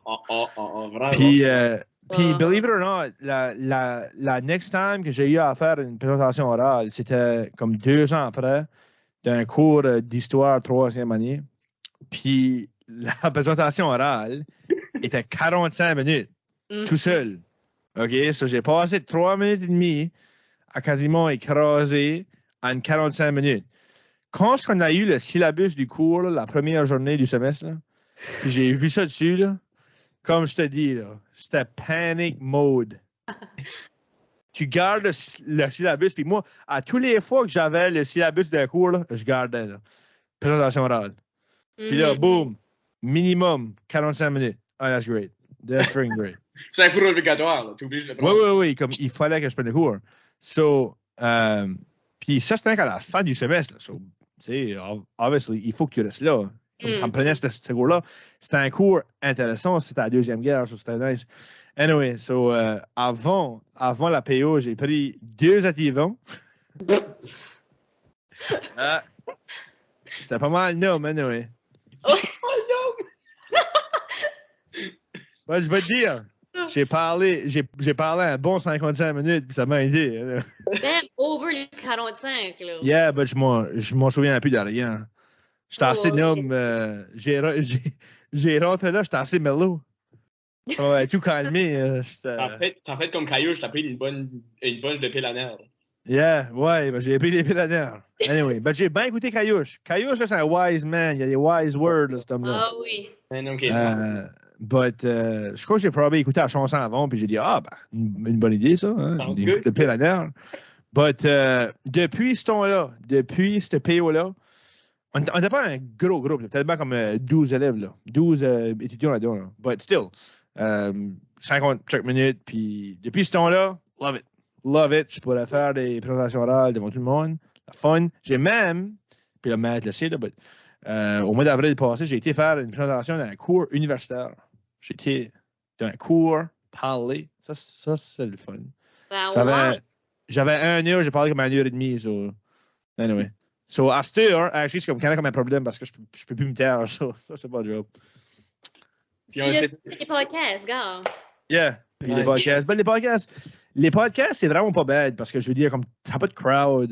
Vraiment. Puis, believe it or not, la next time que j'ai eu à faire une présentation orale, c'était comme 2 ans après, d'un cours d'histoire 3e année. Puis, la présentation orale était 45 minutes, tout seul. OK? So, j'ai passé 3 minutes et demie à quasiment écraser en 45 minutes. Quand on a eu le syllabus du cours, là, la première journée du semestre, là, puis j'ai vu ça dessus, là, comme je te dis, là, c'était panic mode. Tu gardes le syllabus, puis moi, à tous les fois que j'avais le syllabus d'un cours, là, je gardais. Là. Présentation orale. Puis là, boum, minimum 45 minutes. Oh, that's great. That's freaking great. C'est un cours obligatoire, là. Tu es obligé de le prendre. Oui, comme il fallait que je prenne le cours. So, puis ça, c'était qu'à la fin du semestre. Là. So, tu sais, obviously, il faut que tu restes là. Comme ça me prenait ce cours-là. C'était un cours intéressant. C'était la Deuxième Guerre. So c'était nice. Anyway, so, avant la PO, j'ai pris 2 activants. C'était pas mal nom, anyway. Ben, je vais te dire. J'ai parlé un bon 55 minutes, puis ça m'a aidé. Même over les 45, là. Yeah, but je m'en souviens plus de rien. J'étais assez nomme. J'ai rentré là, j'étais assez mellow. Tout calmé. T'as fait comme Caillou, t'as pris une bunch de piles à nerfs. Yeah, ouais, ben j'ai pris des piles à nerfs. Anyway, ben j'ai bien écouté Caillouche. Caillouche, c'est un wise man. Il y a des wise words, là, cet homme-là. Ah oui. But je crois que j'ai probablement écouté la chanson avant, puis j'ai dit, une bonne idée, ça. Hein? Une coupe de piles à nerfs. But depuis ce temps-là, depuis ce PO-là, on n'était pas un gros groupe, peut-être comme 12 élèves, là. 12 étudiants là-dedans. Là. But still, 50 chaque minute, puis depuis ce temps-là, love it. Love it. Je pourrais faire des présentations orales devant tout le monde. La fun. J'ai même, puis le maître le sait, là, but, au mois d'avril passé, j'ai été faire une présentation dans un cours universitaire. J'étais dans un cours parler. Ça c'est le fun. J'avais 1 heure, j'ai parlé comme 1 heure et demie. So, anyway. So, à cette heure, actually, c'est comme un problème parce que je peux plus me taire. So, ça, c'est pas le job. Puis il y a des podcasts, gars. Yeah. Puis les podcasts. Ben, les podcasts, c'est vraiment pas bad parce que je veux dire, comme t'as pas de crowd,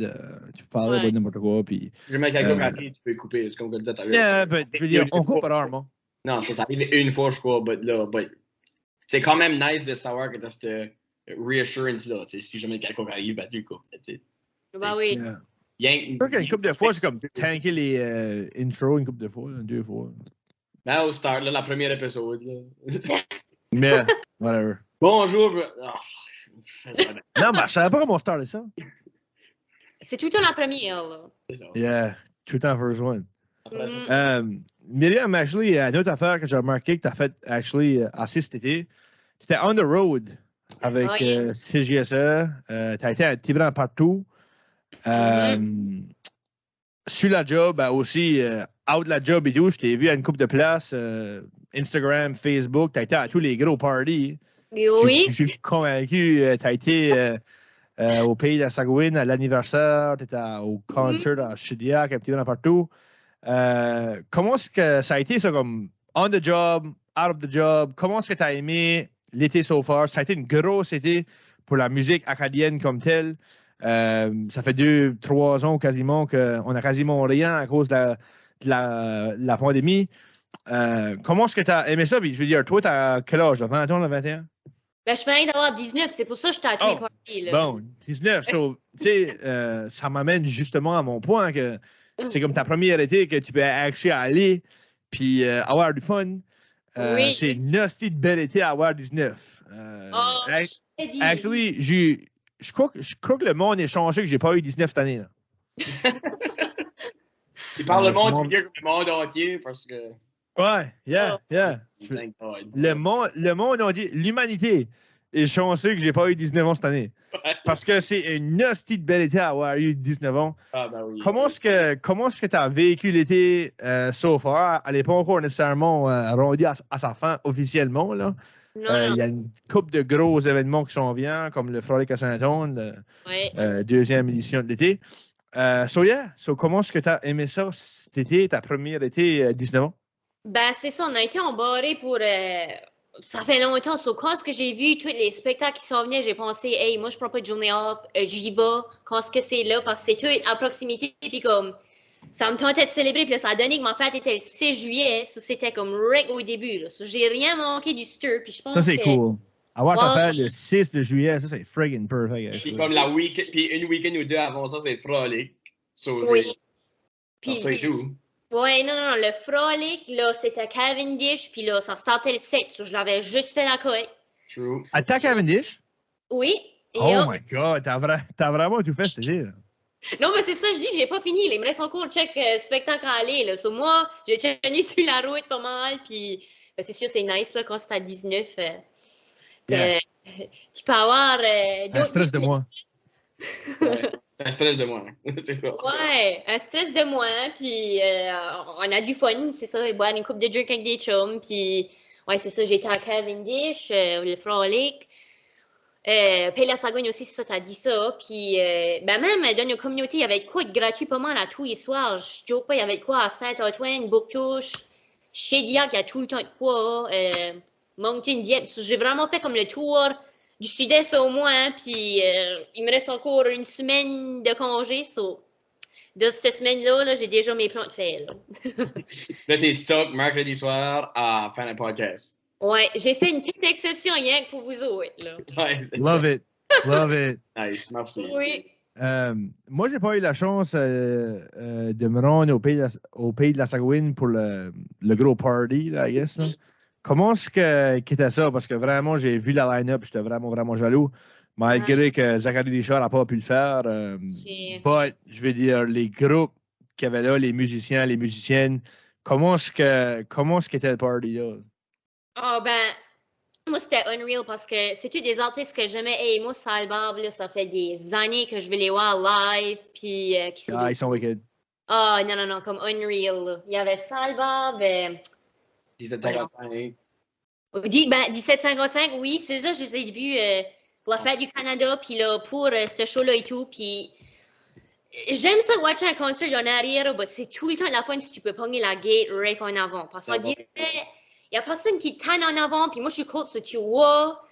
tu peux parler de n'importe quoi. Puis, je vais mettre quelqu'un qui tu peux couper. C'est comme on disait tout à l'heure. Yeah, but je veux dire, on coupe rarement. Non, ça arrive une fois, je crois. But c'est quand même nice de savoir que t'as cette reassurance-là. Si jamais quelqu'un arrive, ben tu coupes. Ben oui. Yeah. Je crois qu'une couple de fois, c'est comme tanker les intros une couple de fois, 2 fois. Ben, au start, là, la première épisode. Là. Mais, whatever. Bonjour. Non, mais je savais pas comment starter ça. C'est tout le temps la première, là. C'est ça. Yeah, tout le temps first one. Myriam, actually, une autre affaire que j'ai remarqué que tu as fait actually assez cet été, c'était on the road avec CJSE. Tu as été un petit brin partout. Sur la job, aussi, out la job et tout, je t'ai vu à une couple de places, Instagram, Facebook, tu as été à tous les gros parties. Oui. Je suis convaincu, tu as été au pays de Sagouine à l'anniversaire, tu étais au concert à Chidiac, un petit peu partout. Comment est-ce que ça a été ça comme on the job, out of the job? Comment est-ce que tu as aimé l'été so far? Ça a été une grosse été pour la musique acadienne comme telle. Ça fait 2-3 ans quasiment qu'on a quasiment rien à cause de la pandémie. Comment est-ce que tu as aimé ça? Puis, je veux dire, toi, tu as quel âge? 20 ans, 21? Ben, je viens d'avoir 19, c'est pour ça que je t'ai appelé party, là. Bon, 19. So, tu sais, ça m'amène justement à mon point que c'est comme ta première été que tu peux actually aller puis avoir du fun. Oui. C'est une hostie de belle été à avoir 19. Actually, je crois que le monde est changé que j'ai pas eu 19 cette année. Là. Tu parles le monde, tu veux dire le monde entier parce que. Ouais, yeah. Le monde entier, l'humanité est chanceux que j'ai pas eu 19 ans cette année. Parce que c'est une hostie de belle été à avoir eu 19 ans. Ah, ben oui. Comment est-ce que tu as vécu l'été so far? Elle n'est pas encore nécessairement rendue à sa fin officiellement. Là. Il y a une couple de gros événements qui s'en viennent, comme le Frolic à Saint-Anne, deuxième édition de l'été. So, comment est-ce que tu as aimé ça cet été, ta première été 19 ans? Ben, c'est ça, on a été embarrés pour... ça fait longtemps. So, quand j'ai vu tous les spectacles qui s'en venaient, j'ai pensé, hey, moi, je prends pas de journée off, j'y vais quand c'est là, parce que c'est tout à proximité. Puis comme, ça me tentait de célébrer. Puis là, ça a donné que ma fête était le 6 juillet. So, c'était comme right au début. Là. So, j'ai rien manqué du stir. Puis je pense ça, c'est que... cool. Avoir ta fête le 6 de juillet, ça, c'est friggin' perfect. Puis comme puis une week-end ou deux avant ça, c'est le Frolic. So, oui. Puis c'est tout. Ouais, non, le Frolic, là, c'était Cavendish, puis là, ça startait le 7, so je l'avais juste fait la cote. True. À Cavendish? Oui. Oh my God, t'as vraiment tout fait cet été, là. Non, mais c'est ça, je dis, j'ai pas fini. Là. Il me reste encore le check spectacle à aller, là. So, moi, j'ai tenu sur la route pas mal, puis ben, c'est sûr, c'est nice, là, quand c'est à 19. Tu peux avoir... un stress de moi. Un stress de moi, c'est ça. Ouais, un stress de moi, puis on a du fun, c'est ça, boire une coupe de drink avec des chums, puis ouais, c'est ça, j'étais à Cavendish, le Frolic, Pays la Sagogne aussi, c'est ça, t'as dit ça, puis ben même dans nos communautés, il y avait quoi de gratuit pas mal à tous les soirs, je joke pas, il y avait quoi à Saint-Antoine, Bouctouche, Chédiac, il y a tout le temps de quoi, Moncton, Dieppe, j'ai vraiment fait comme le tour du sud-est au moins, puis il me reste encore une semaine de congé, so, de cette semaine-là, j'ai déjà mes plans de faire. Là, t'es stock mercredi soir à faire un podcast. Ouais, j'ai fait une petite exception rien que pour vous autres. Là. Ouais, Love it. Nice, merci. Oui. Moi, j'ai pas eu la chance de me rendre au pays de la Sagouine pour le gros party, là, I guess. Là. Comment est-ce qu'était ça? Parce que vraiment, j'ai vu la line-up, j'étais vraiment, vraiment jaloux. Malgré que Zachary Richard n'a pas pu le faire. But, je veux dire, les groupes qu'il y avait là, les musiciens, les musiciennes, comment est-ce qu'était le party là? Ah, ben, moi, c'était unreal parce que c'est tous des artistes que j'aimais. Hey, moi, Salbarbe, là, ça fait des années que je vais les voir live. Puis, ils sont wicked. Ah, non, comme unreal. Là. Il y avait Salbarbe. 1755. 1755, oui, c'est ça, je les ai vus pour la fête du Canada, puis là, pour ce show-là et tout, puis j'aime ça watcher un concert en arrière, mais c'est tout le temps la fun si tu peux pogner la gate right en avant, parce qu'on dirait, il y a personne qui tanne en avant, puis moi, je suis cool, so tu vois,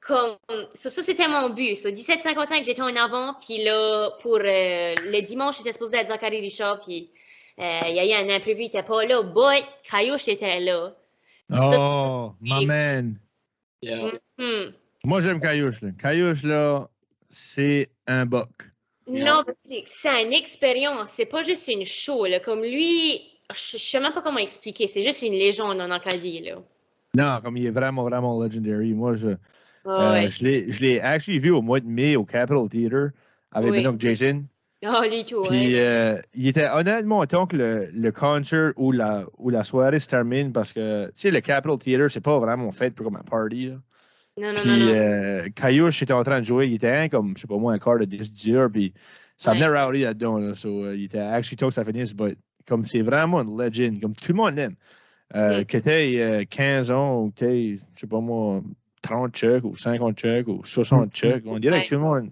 comme, ça c'était mon but, so 1755, j'étais en avant, puis là, pour le dimanche, j'étais supposé être Zachary Richard, puis il y a eu un imprévu, il était pas là, but Caillouche était là. Oh, my man. Yeah. Moi, j'aime Caillouche. Là. Caillouche, là, c'est un buck. Non, c'est une expérience. C'est pas juste une show. Là. Comme lui, je sais même pas comment expliquer. C'est juste une légende en Acadie. Là. Non, comme il est vraiment, vraiment legendary. Moi, je l'ai actually vu au mois de mai au Capitol Theatre avec mon oncle Jason. Oh, lui tout, Puis, il était honnêtement, tant que le concert ou la soirée se termine, parce que, tu sais, le Capitol Theatre, c'est pas vraiment fait pour comme un party. Là. Non. Puis, Caillouche était en train de jouer, il était comme, je sais pas moi, un quart de 10 heures, puis ça venait rowdy là-dedans. Là, so, il était actually tant que ça finisse, mais comme c'est vraiment une legend, comme tout le monde l'aime. Que t'aies 15 ans ou que t'aies, je sais pas moi, 30 chucks ou 50 chucks ou 60 chucks, on dirait que tout le monde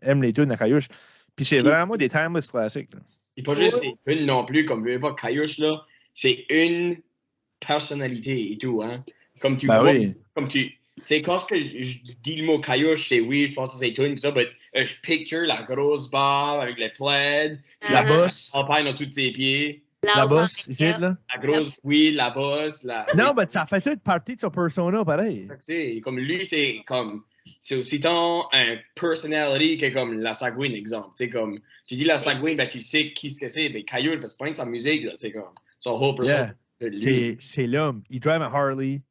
aime les tunes de Caillouche. Puis c'est vraiment des timeless classiques. Là. Et pas juste c'est une non plus, comme je veux pas, Caillouche, là, c'est une personnalité et tout, hein. Comme tu vois, comme tu sais, quand je dis le mot Caillouche, c'est oui, je pense que c'est tout, ça, mais je picture la grosse barbe avec les plaids, la bosse, en paille dans tous ses pieds. La bosse, ici, là. La grosse, oui, la bosse. Non, mais ça fait toute partie de son persona, pareil. C'est ça que c'est. Comme lui, c'est aussi tant un personality que comme la Sagouine, exemple. Tu sais, comme, tu dis la Sagouine, ben, tu sais qui ce que c'est. Ben, Caillouche, ben, c'est pas une de sa musique, là. C'est comme son whole persona. Yeah. C'est l'homme. Il drive un Harley.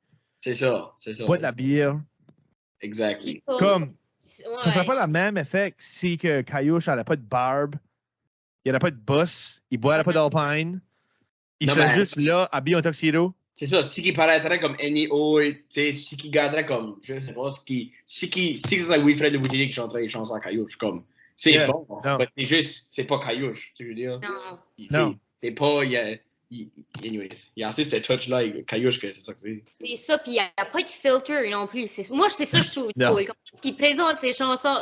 C'est ça. Boit de la bière. Exactly. Comme, ça serait pas le même effet si que Caillouche n'avait pas de barbe, il n'aurait pas de boss, il boirait pas d'Alpine, il serait juste là, habillé en tuxedo. C'est ça, si qui paraîtrait comme N.E.O., tu sais, si qui garderait comme, je sais pas, si ça serait Wilfred Le Boutillier qui chanterait les chansons à Caillouche, comme, c'est bon, mais c'est juste, c'est pas Caillouche, tu veux dire? Non. C'est pas, anyways, il y a assez ce touch-là avec Caillouche que c'est ça que c'est. C'est ça, puis il n'y a pas de filter non plus. Moi, c'est ça que je trouve drôle. Ce qui présente ces chansons,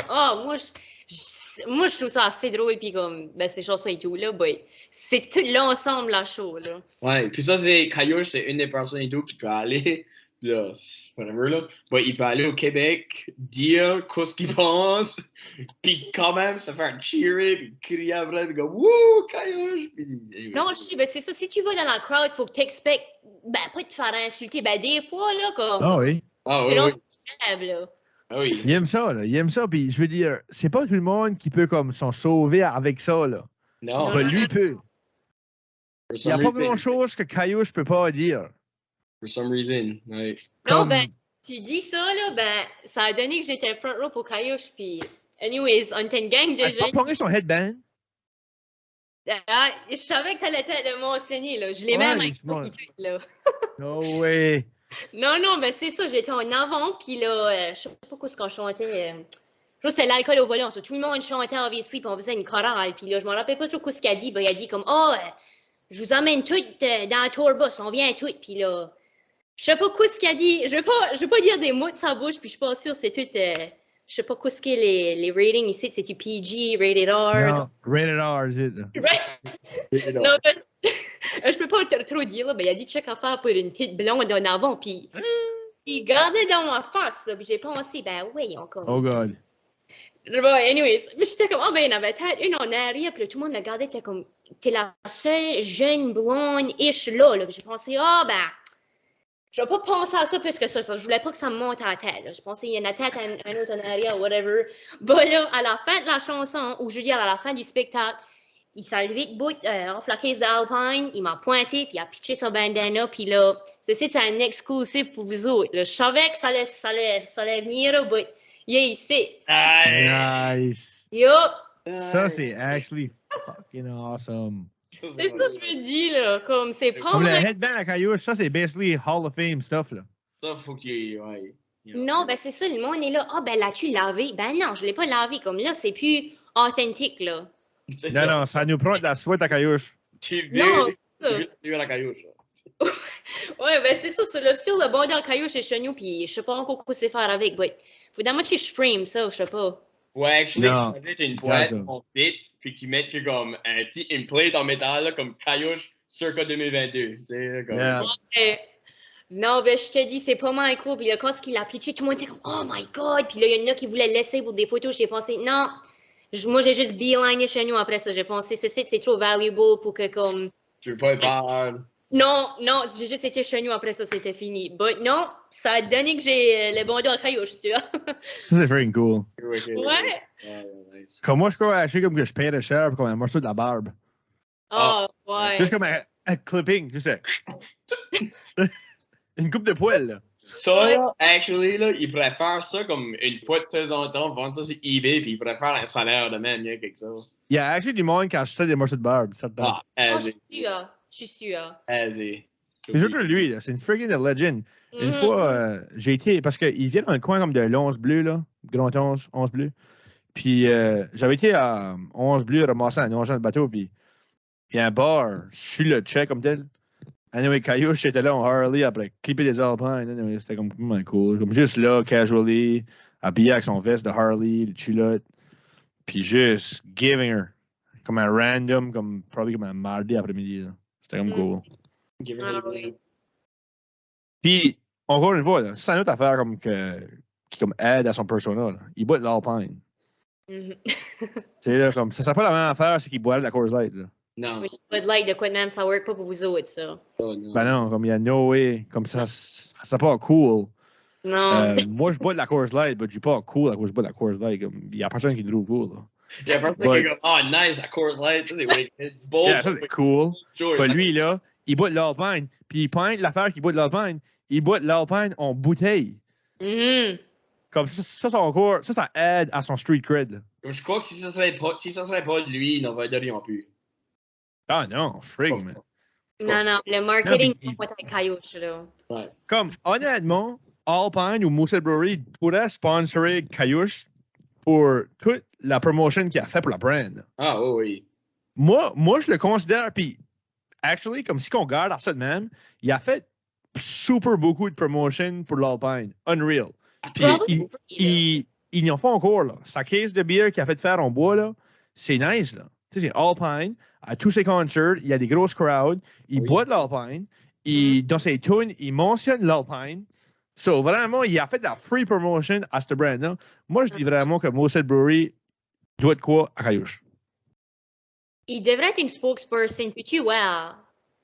moi, je trouve ça assez drôle, puis comme, ben, ces chansons et tout, là, ben, c'est tout l'ensemble, la show, là. Ouais, puis ça, c'est Caillouche, c'est une des personnes et tout qui peut aller, là, whatever, là, ben, il peut aller au Québec, dire ce qu'il pense, puis quand même se faire cheerer, puis crier après, puis comme, wouh, Caillouche! Puis, non, je sais, ben, c'est ça. Si tu vas dans la crowd, il faut que tu expectes, ben, pas te faire insulter, ben, des fois, là, comme. Ah oui. Là. Ah oui. Il aime ça, là. Il aime ça, puis je veux dire, c'est pas tout le monde qui peut, comme, s'en sauver avec ça, là. Non. Ben, lui peut. Il n'y a pas grand-chose que Caillouche peut pas dire. For some reason, ouais. Non, ben, tu dis ça, là, ben, ça a donné que j'étais front row pour Caillouche, puis, anyways, on était une gang de jeunes. jeunes. Pas pogné son headband. Je savais que t'allais le mentionner, là. Je l'ai même avec tout, là. No way. Non, ben, c'est ça, j'étais en avant, puis là, je sais pas quoi ce qu'on chantait. Je crois que c'était l'alcool au volant, ça. Tout le monde chantait, obviously, puis on faisait une chorale, puis là, je me rappelle pas trop quoi ce qu'il a dit. Ben, il a dit comme, je vous emmène toutes dans la tour bus, on vient toutes, puis là, je sais pas quoi ce qu'il a dit. Je vais pas dire des mots de sa bouche, puis je suis pas sûre, c'est tout. Je sais pas quoi ce qu'est les ratings ici, c'est-tu PG, Rated R? Non, Rated R, c'est non, ben, je peux pas trop dire, là, ben, il a dit check à faire pour une petite blonde en avant, puis il gardait dans ma face, là, puis j'ai pensé, ben oui, encore. Oh God. Bon, anyways, j'étais comme, ben, il y en avait peut-être une en arrière, puis là, tout le monde me regardait, t'es comme, t'es la seule jeune blonde-ish là, puis j'ai pensé, ben, je vais pas penser à ça plus que ça. Je voulais pas que ça me monte à la tête. Là. Je pensais qu'il y en a peut-être un autre en arrière, whatever. Bah là, à la fin de la chanson, ou je veux dire à la fin du spectacle, il s'est levé de bout off la caisse d'Alpine, il m'a pointé, puis il a pitché son bandana, puis là, c'est un exclusif pour vous autres. Là. Je savais que ça allait venir, mais yeah, ici. Nice. Yup. Ça, c'est actually fucking awesome. C'est ça que je me dis, là. Comme, c'est pas. Comme le headband à Caillouche, ça, c'est basically Hall of Fame stuff, là. Ça, faut qu'il y ait, ouais. Non, ben c'est ça, le monde est là. Ben l'as-tu lavé? Ben non, je l'ai pas lavé. Comme là, c'est plus authentique, là. Non, ça nous prend de la suite à Caillouche. Tu veux la Caillouche. Ouais, ben c'est ça, c'est le style de bandeur Caillouche chez chez nous, puis je sais pas encore quoi c'est faire avec, mais faut d'abord que je frame ça, je sais pas. Ouais, actually, tu mets une boîte en bit, puis tu mets comme une plate en métal, là, comme Caillouche circa 2022. Tu sais, comme. Yeah. Ouais. Non, ben je te dis, c'est pas mal cool. Puis là, quand il a pitché, tout le monde était comme, oh my god. Puis là, il y en a qui voulaient le laisser pour des photos. J'ai pensé, non. Moi, j'ai juste beeliné chez nous après ça. J'ai pensé, c'est trop valuable pour que comme. Tu veux pas être peur. Non, j'ai juste été chez nous après ça, c'était fini. But non, ça a donné que j'ai les bandeurs à Caillouche, tu vois. Ça, c'est freaking cool. Ouais. Nice. Comme moi, je crois acheter comme que je paierais cher pour comme un morceau de la barbe. Oh, ouais. Juste comme un clipping, tu sais. Une coupe de poils, là. Ça, là, actually, là, ils préfèrent ça comme une fois de temps en temps, vendre ça sur eBay, puis ils préfèrent un salaire de même, quelque chose. Il y a actually du monde qui achète des morceaux de barbe, certainement. Je suis sûr. Vas-y. C'est sûr que lui, là, c'est une friggin' legend. Une fois, j'ai été, parce qu'il vient dans le coin comme de l'Once Bleu, là, Grand 11 Bleu. Puis j'avais été à 11 Bleu ramasser un argent de bateau, puis il y a un bar sur le check comme tel. Anyway, Caillouche était là en Harley après clipper des Alpines. Anyway, c'était comme cool. Comme juste là, casually, habillé avec son veste de Harley, les culottes. Puis juste giving her. Comme un random, probablement comme un mardi après-midi. C'était comme cool. Oui. Puis, encore une fois, c'est une autre affaire qui comme aide à son persona. Là. Il boit de l'Alpine. Tu sais, là, comme, ça serait pas la même affaire, c'est qu'il boirait de la Coors Light. Là. Non. Bud Light de quoi de même, ça work pas pour vous autres, ça. Oh, non. Ben non, comme il y a no way. Comme ça, c'est pas cool. Non. Moi, je bois de la Coors Light, mais je suis pas cool à cause je bois de la Coors Light. Il y a personne qui le trouve cool. Là. Il y a personne qui est comme, oh, nice, la Coors Light, ça c'est wicked. Bold. Yeah, ça, c'est cool. George, Pas lui, là, il boit de l'Alpine. Puis il peint l'affaire qu'il boit de l'Alpine. Il boit de l'Alpine en bouteille. Mhm. Comme ça, encore, ça aide à son street cred. Là. Comme je crois que si ça serait pas de lui, ils n'en verraient plus. Ah non, frig, man. Non, le marketing, Non, c'est pas ta caillouche, là. Ouais. Comme, honnêtement, Alpine ou Moosehead Brewery pourrait sponsorer Caillouche pour toute la promotion qu'il a fait pour la brand. Ah, oui. Moi, je le considère, puis, actually, comme si on regarde à ça de même, il a fait super beaucoup de promotion pour l'Alpine. Unreal. Puis, ils en font encore, là. Sa case de bière qu'il a fait faire en bois, là, c'est nice, là. Tu sais, c'est Alpine. À tous ses concerts, il y a des grosses crowds. Il boit de l'Alpine. Dans ses tunes, il mentionne l'Alpine. So, vraiment, il a fait de la free promotion à ce brand-là. Moi, je dis vraiment que Moosehead Brewery doit de quoi à Caillouche. Il devrait être une spokesperson, puis tu vois.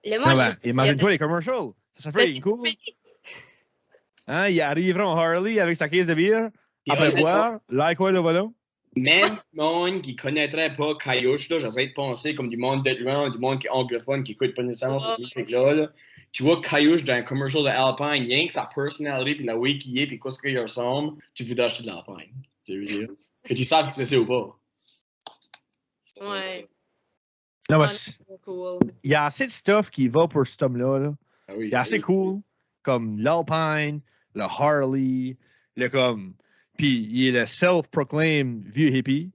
Le Ah monde. ben, imagine-toi les commercials. Ça serait cool. Hein, il arrivera en Harley avec sa caisse de bière. Après boire, like quoi le volant? Même le monde qui connaîtrait pas Caillouche, là, j'essaie de penser comme du monde d'Edmond, du monde qui est anglophone, qui écoute pas nécessairement ce truc-là. Tu vois Caillouche dans un commercial de Alpine, rien que sa personnalité, puis la way qu'il est, puis quoi ce qu'il ressemble, tu veux acheter de l'Alpine. Tu veux dire? Que tu saches si c'est ou pas. Ouais. Non, mais C'est cool. il y a assez de stuff qui va pour cet homme-là. Là. Ah oui. Il est assez cool, comme l'Alpine, le Harley, le comme. Puis il est le self-proclaimed vieux hippie.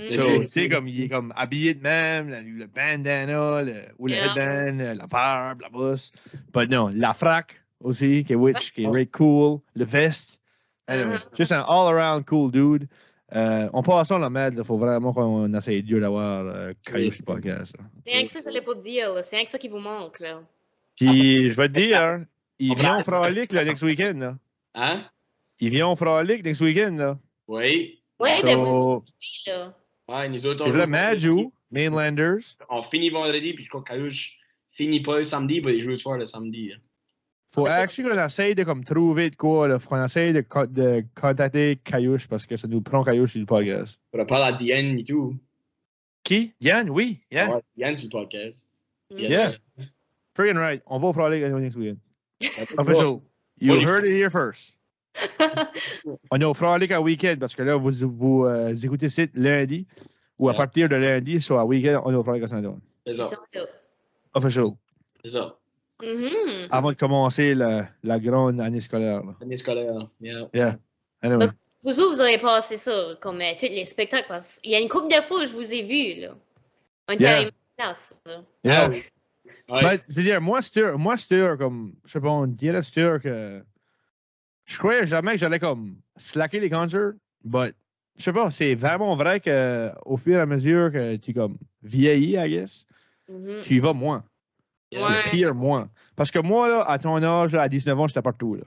So, tu sais, comme il est comme habillé de même, le bandana, ou le headband, la barbe, la bosse. But non, la fraque aussi, qui est witch, qui est very cool, le veste. Anyway, just an all-around cool dude. On passe en la merde, il faut vraiment qu'on essaye Dieu d'avoir Caillouche le podcast. Là. C'est rien que ça, je l'ai pas te dire, là. C'est rien que ça qui vous manque, là. Puis, je vais te dire, il vient au Frolic le next week-end. Là. Hein? Il vient au Frolic next week-end. Là. Oui. Ouais, So, mais vous aussi, là. Ouais, nous autres, c'est le Maju, Mainlanders. On finit vendredi, puis je crois que Caillouche finit pas le samedi, mais ils jouent le soir le samedi. Faut actually qu'on essaye de comme, trouver de quoi. Là. Faut qu'on essaye de contacter Caillouche parce que ça nous prend Caillouche sur le podcast. On parle à Diane et tout. Qui? Yann? Oui. Yeah. Ouais, Diane sur le podcast. Yeah. Friggin' right. On va au Frolic next weekend. Official. You heard it here first. On est au Frolic à week-end parce que là, vous écoutez le site lundi ou à partir de lundi, soit à week-end, on est au Frolic à Saint-Antoine. C'est ça. Official. C'est ça. Avant de commencer la grande année scolaire. Là. Année scolaire. Yeah. Yeah. Anyway. Donc, vous autres, vous aurez passé ça, comme tous les spectacles, parce qu'il y a une couple de fois où je vous ai vu, là. On était à la même place, là. Yeah. Ouais. Ben, c'est-à-dire, moi, c'était comme, je sais pas, on dirait c'était que je croyais jamais que j'allais comme slacker les concerts, but je sais pas, c'est vraiment vrai qu'au fur et à mesure que tu comme vieillis, I guess, tu y vas moins. Ouais. C'est pire moins. Parce que moi, là, à ton âge, là, à 19 ans, j'étais partout, là.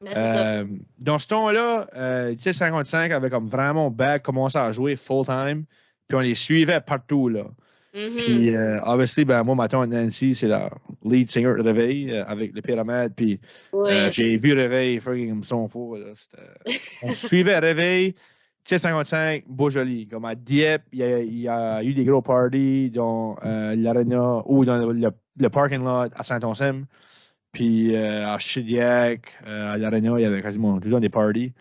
Ben, c'est ça. Dans ce temps-là, tu sais, 55 avait comme vraiment commencé à jouer full-time, puis on les suivait partout, là. Puis, obviously, ben, moi, ma tante Nancy, c'est la lead singer de Réveil avec le Pyramide. Puis, j'ai vu Réveil, fucking son faux. On suivait Réveil, 55, Beaujolais. Comme à Dieppe, il y a eu des gros parties dans l'arena ou dans le parking lot à Saint-Onsim. Puis, à Chidiac, à l'arena, il y avait quasiment tout le temps des parties.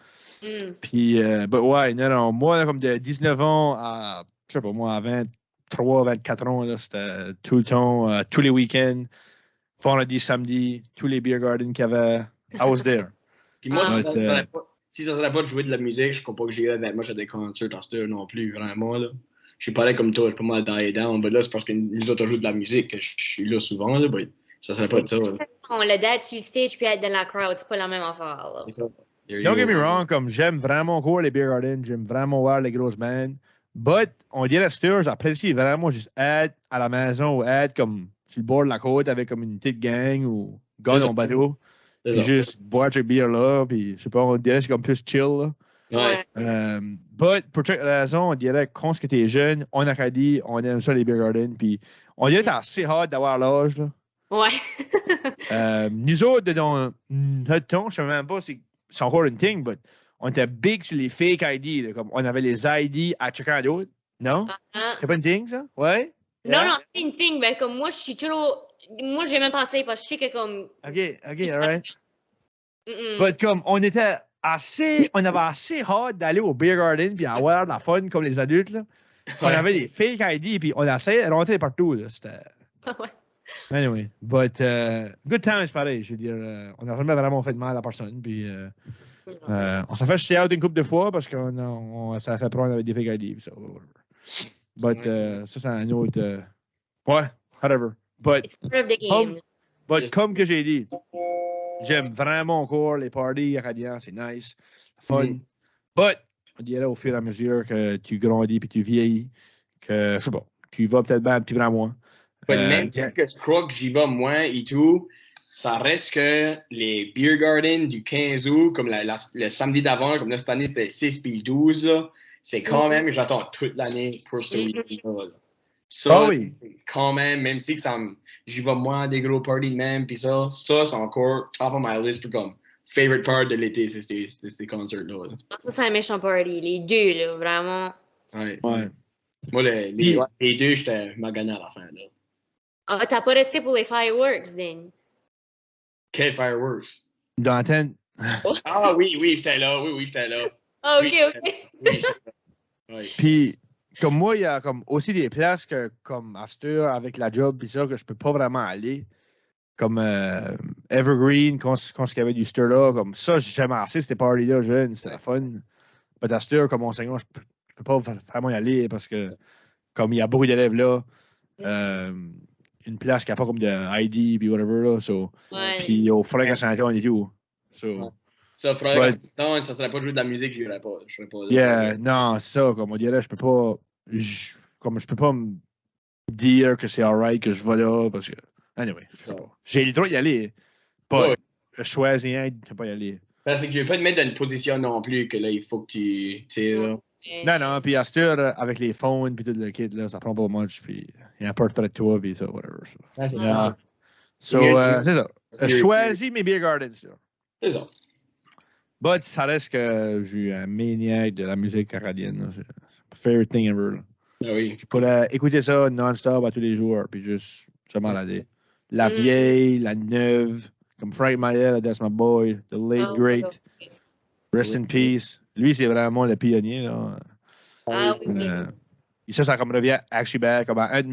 Puis, ouais, non, moi, comme de 19 ans à, je sais pas moi, à 23, 24 ans, là, c'était tout le temps, tous les week-ends, vendredi, samedi, tous les beer gardens qu'il y avait. I was there. Puis moi, si ça serait pas de jouer de la musique, je crois pas que j'irais avec moi à des concerts dans ce non plus, vraiment. Là. Je suis pareil comme toi, je suis pas mal die down. Mais là, c'est parce que les autres jouent de la musique que je suis là souvent. Là, ben, ça serait pas de ça. On l'a d'être sur le stage puis être dans la crowd, c'est pas la même affaire. Là. C'est ça. Don't get me wrong, comme j'aime vraiment encore les beer gardens, j'aime vraiment voir les grosses bands. But, on dirait que j'apprécie vraiment juste être à la maison ou être comme sur le bord de la côte avec comme une petite gang ou gars dans le bateau. Puis juste boire cette bière là, puis je sais pas, on dirait que c'est comme plus chill. Là. Ouais. But pour chaque raison, on dirait que quand t'es jeune, en Acadie, on aime ça les Beer Garden, puis on dirait que t'as assez hâte d'avoir l'âge, là. Ouais. Nous autres, dans notre temps, je ne sais même pas si c'est encore une thing, mais on était big sur les fake ID. Là, comme on avait les ID à chacun d'autre. Non? C'est pas une thing, ça? Ouais? Non, non, c'est une thing. Ben, comme moi, je suis toujours. Moi, j'ai même pensé parce que je sais que comme. OK, alright. But comme on était assez. On avait assez hâte d'aller au Beer Garden puis avoir de la fun comme les adultes. Là. On avait des fake ID puis on essayait de rentrer partout. Là. C'était. Ouais. Anyway, but good times pareil. Je veux dire, on n'a jamais vraiment fait de mal à personne. Puis on s'est fait jeter out une couple de fois parce que ça a fait prendre avec des fake ID. So, but ça, c'est un autre. Ouais, whatever. But, It's part of the game. Comme que j'ai dit, j'aime vraiment encore les parties acadiens. C'est nice, fun. But, on dirait au fur et à mesure que tu grandis puis tu vieillis, que, je sais pas, tu vas peut-être bien un petit peu moins. Même que je crois que j'y vais moins et tout, ça reste que les Beer Garden du 15 août, comme le samedi d'avant, comme là, cette année, c'était 6 puis 12, là, c'est quand même, j'attends toute l'année pour ce week-end-là. Ça, quand même si j'y vais moins à des gros parties de même, puis ça, c'est encore top of my list pour comme favorite part de l'été, c'est ces concerts-là. Ça, c'est un méchant party. Les deux, là, vraiment. Ouais. Moi, les deux, j'étais magané à la fin, là. Ah, t'as pas resté pour les fireworks, then? Quel fireworks? Dans la tente. Ah oui, j'étais là. Oui, j'étais là. Ah, ok. Oui, j'étais là. Oui. Puis, comme moi, il y a comme aussi des places que, comme à cette heure, avec la job, puis ça, que je peux pas vraiment aller. Comme Evergreen, quand il y avait du stir là, comme ça, j'ai jamais assez ces parties-là jeune, c'était la fun. Mais à cette heure, comme enseignant, je peux pas vraiment y aller parce que, comme il y a beaucoup d'élèves là, une place qui n'a pas comme de ID puis whatever là, so, puis au Frank à Saint-Antoine et tout. So, ça, Frank ça serait pas jouer de la musique, je serais pas. Yeah, non, c'est ça, comme on dirait, je peux pas me dire que c'est alright que je vais là parce que, anyway, je sais pas. J'ai le droit d'y aller, pas je choisis un, je ne peux pas y aller. Parce que je veux pas te mettre dans une position non plus que là, il faut que tu tires. Non, puis à cette heure, avec les phones puis tout le kit, là, ça prend pas much, puis il y a un portrait de toi, puis ça, whatever. So, c'est ça. Choisis mes beer gardens, là. C'est ça. But ça reste que je suis un maniaque de la musique acadienne. C'est my favorite thing ever. Là. Ah oui. Je pourrais écouter ça non-stop à tous les jours, puis juste se malader. La vieille, la neuve, comme Frank Mayer, that's my boy, the late great. Rest in peace. Lui, c'est vraiment le pionnier. Là. Ah oui. Ça comme revient actually back comme un de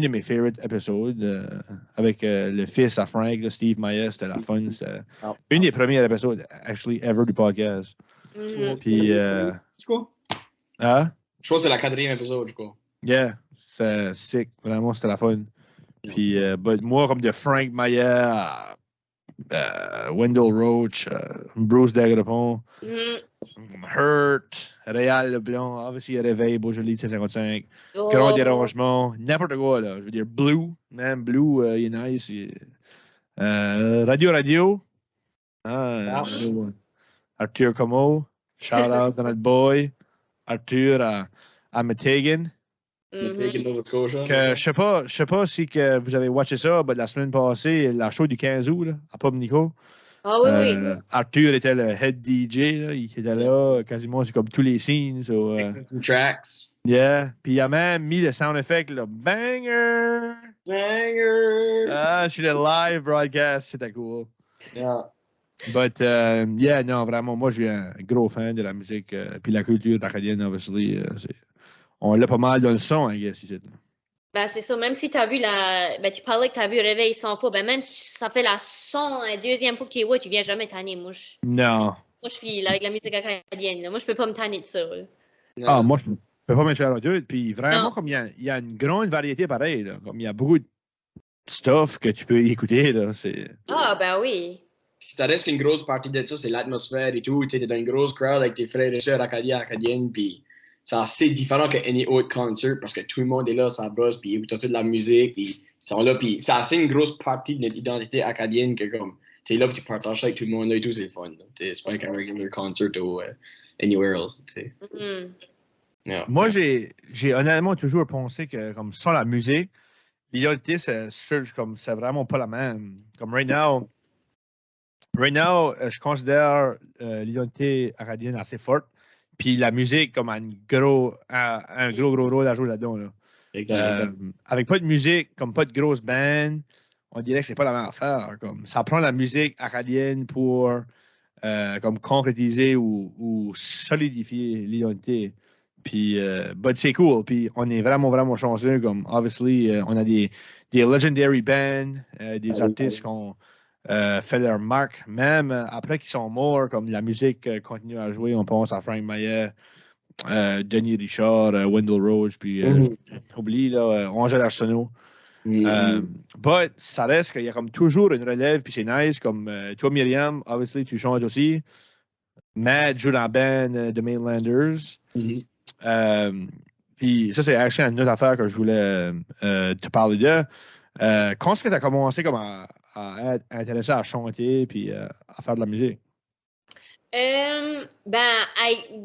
mes favorite épisodes avec le fils à Frank, là, Steve Mayer, c'était la fun. C'était une des premiers épisodes actually ever du podcast. Puis Je crois. Hein? Je crois que c'est la 4e épisode, je crois. Yeah, c'est sick. Vraiment, c'était la fun. Puis moi, comme de Frank Mayer, Wendell Roach, Bruce Dagrapon, Hurt, Réal Leblanc, obviously Réveil, Beaujolais 755, Grand Dérangement, n'importe quoi, là. Je veux dire, Blue, man, Blue, il est nice. Radio. Arthur Como, shout out à notre boy. Arthur à Metegan. Que, je sais pas si que vous avez watché ça, mais la semaine passée, la show du 15 août, là, à Pub Nico. Ah oui. Arthur était le head DJ, là, il était là quasiment sur comme tous les scenes. So, tracks. Yeah. Puis il a même mis le sound effect, le banger. Ah, sur le live broadcast, c'était cool. Yeah. But, yeah, non, vraiment, moi, je suis un gros fan de la musique. Puis la culture acadienne, obviously. On l'a pas mal dans le son, I guess, ici. Ben, c'est ça. Même si tu as vu tu parlais que tu as vu Réveil 100 fois, ben, même si ça fait la 102e fois qu'il est, tu viens jamais tanner. Moi, je suis avec la musique acadienne. Là. Moi, je peux pas me tanner de ça. Là. Moi, je peux pas me faire deux. Puis vraiment, comme il y a une grande variété pareille, là. Comme il y a beaucoup de stuff que tu peux écouter, là. Ben oui. Ça reste qu'une grosse partie de ça, c'est l'atmosphère et tout. Tu sais, t'es dans une grosse crowd avec tes frères et sœurs acadiennes, puis c'est assez différent qu'un autre concert parce que tout le monde est là, ça brosse, puis ils écoutent toute la musique, puis ils sont là, puis c'est assez une grosse partie de notre identité acadienne que comme t'es là, puis tu partages ça avec tout le monde, là, et tout, c'est le fun. C'est pas un regular concert ou anywhere else, tu sais. Yeah. Moi, j'ai honnêtement toujours pensé que, comme sans la musique, l'identité, c'est vraiment pas la même. Comme right now, je considère l'identité acadienne assez forte. Puis la musique, comme un gros rôle à jouer là-dedans. Là. Avec pas de musique, comme pas de grosse band, on dirait que c'est pas la même affaire. Comme, ça prend la musique acadienne pour comme concrétiser ou solidifier l'identité. Puis, c'est cool. Puis, on est vraiment, vraiment chanceux. Comme, obviously, on a des legendary bands, des artistes qui ont fait leur marque, même après qu'ils sont morts, comme la musique continue à jouer. On pense à Frank Maillet, Denis Richard, Wendell Rose, puis oublie, là, Angèle Arsenault. But ça reste qu'il y a comme toujours une relève, puis c'est nice. Comme toi, Myriam, obviously, tu chantes aussi. Matt joue dans la band de Mainlanders. Puis ça, c'est actually une autre affaire que je voulais te parler de. Quand est-ce que tu as commencé comme à être intéressé à chanter puis à faire de la musique?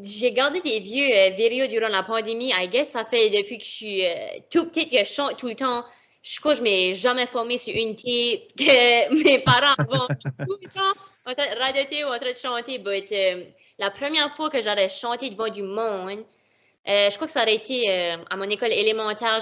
J'ai gardé des vieux vidéos durant la pandémie. I guess ça fait depuis que je suis tout petite que je chante tout le temps. Je crois que je m'ai jamais formé sur une tape que mes parents vont tout le temps en train de radoter ou en train de chanter. But la première fois que j'aurais chanté devant du monde, je crois que ça aurait été à mon école élémentaire.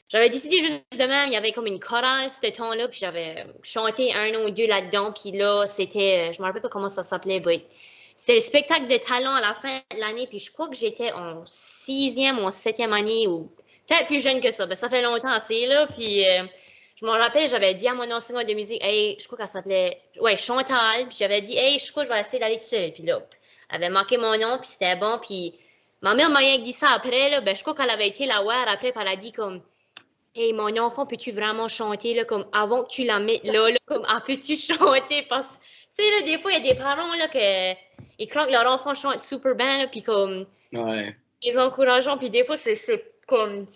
J'avais décidé juste de même, il y avait comme une chorale ce temps-là, puis j'avais chanté un ou deux là-dedans, puis là, c'était, je me rappelle pas comment ça s'appelait, mais c'était le spectacle de talent à la fin de l'année, puis je crois que j'étais en 6e ou en 7e année, ou peut-être plus jeune que ça. Ben, ça fait longtemps, c'est là, puis je me rappelle, j'avais dit à mon enseignant de musique, hey, je crois qu'elle s'appelait, Chantal, puis j'avais dit, hey, je crois que je vais essayer d'aller tout seul, puis là, elle avait marqué mon nom, puis c'était bon, puis ma mère m'a rien dit ça après, là, ben, je crois qu'elle avait été la voir après, puis elle a dit comme, hey, mon enfant, peux-tu vraiment chanter, là, comme avant que tu la mettes là, comme, peux-tu chanter? Parce que, tu sais, là, des fois, il y a des parents, là, ils croient que leur enfant chante super bien, là, puis comme, ils encouragent, puis des fois, c'est comme,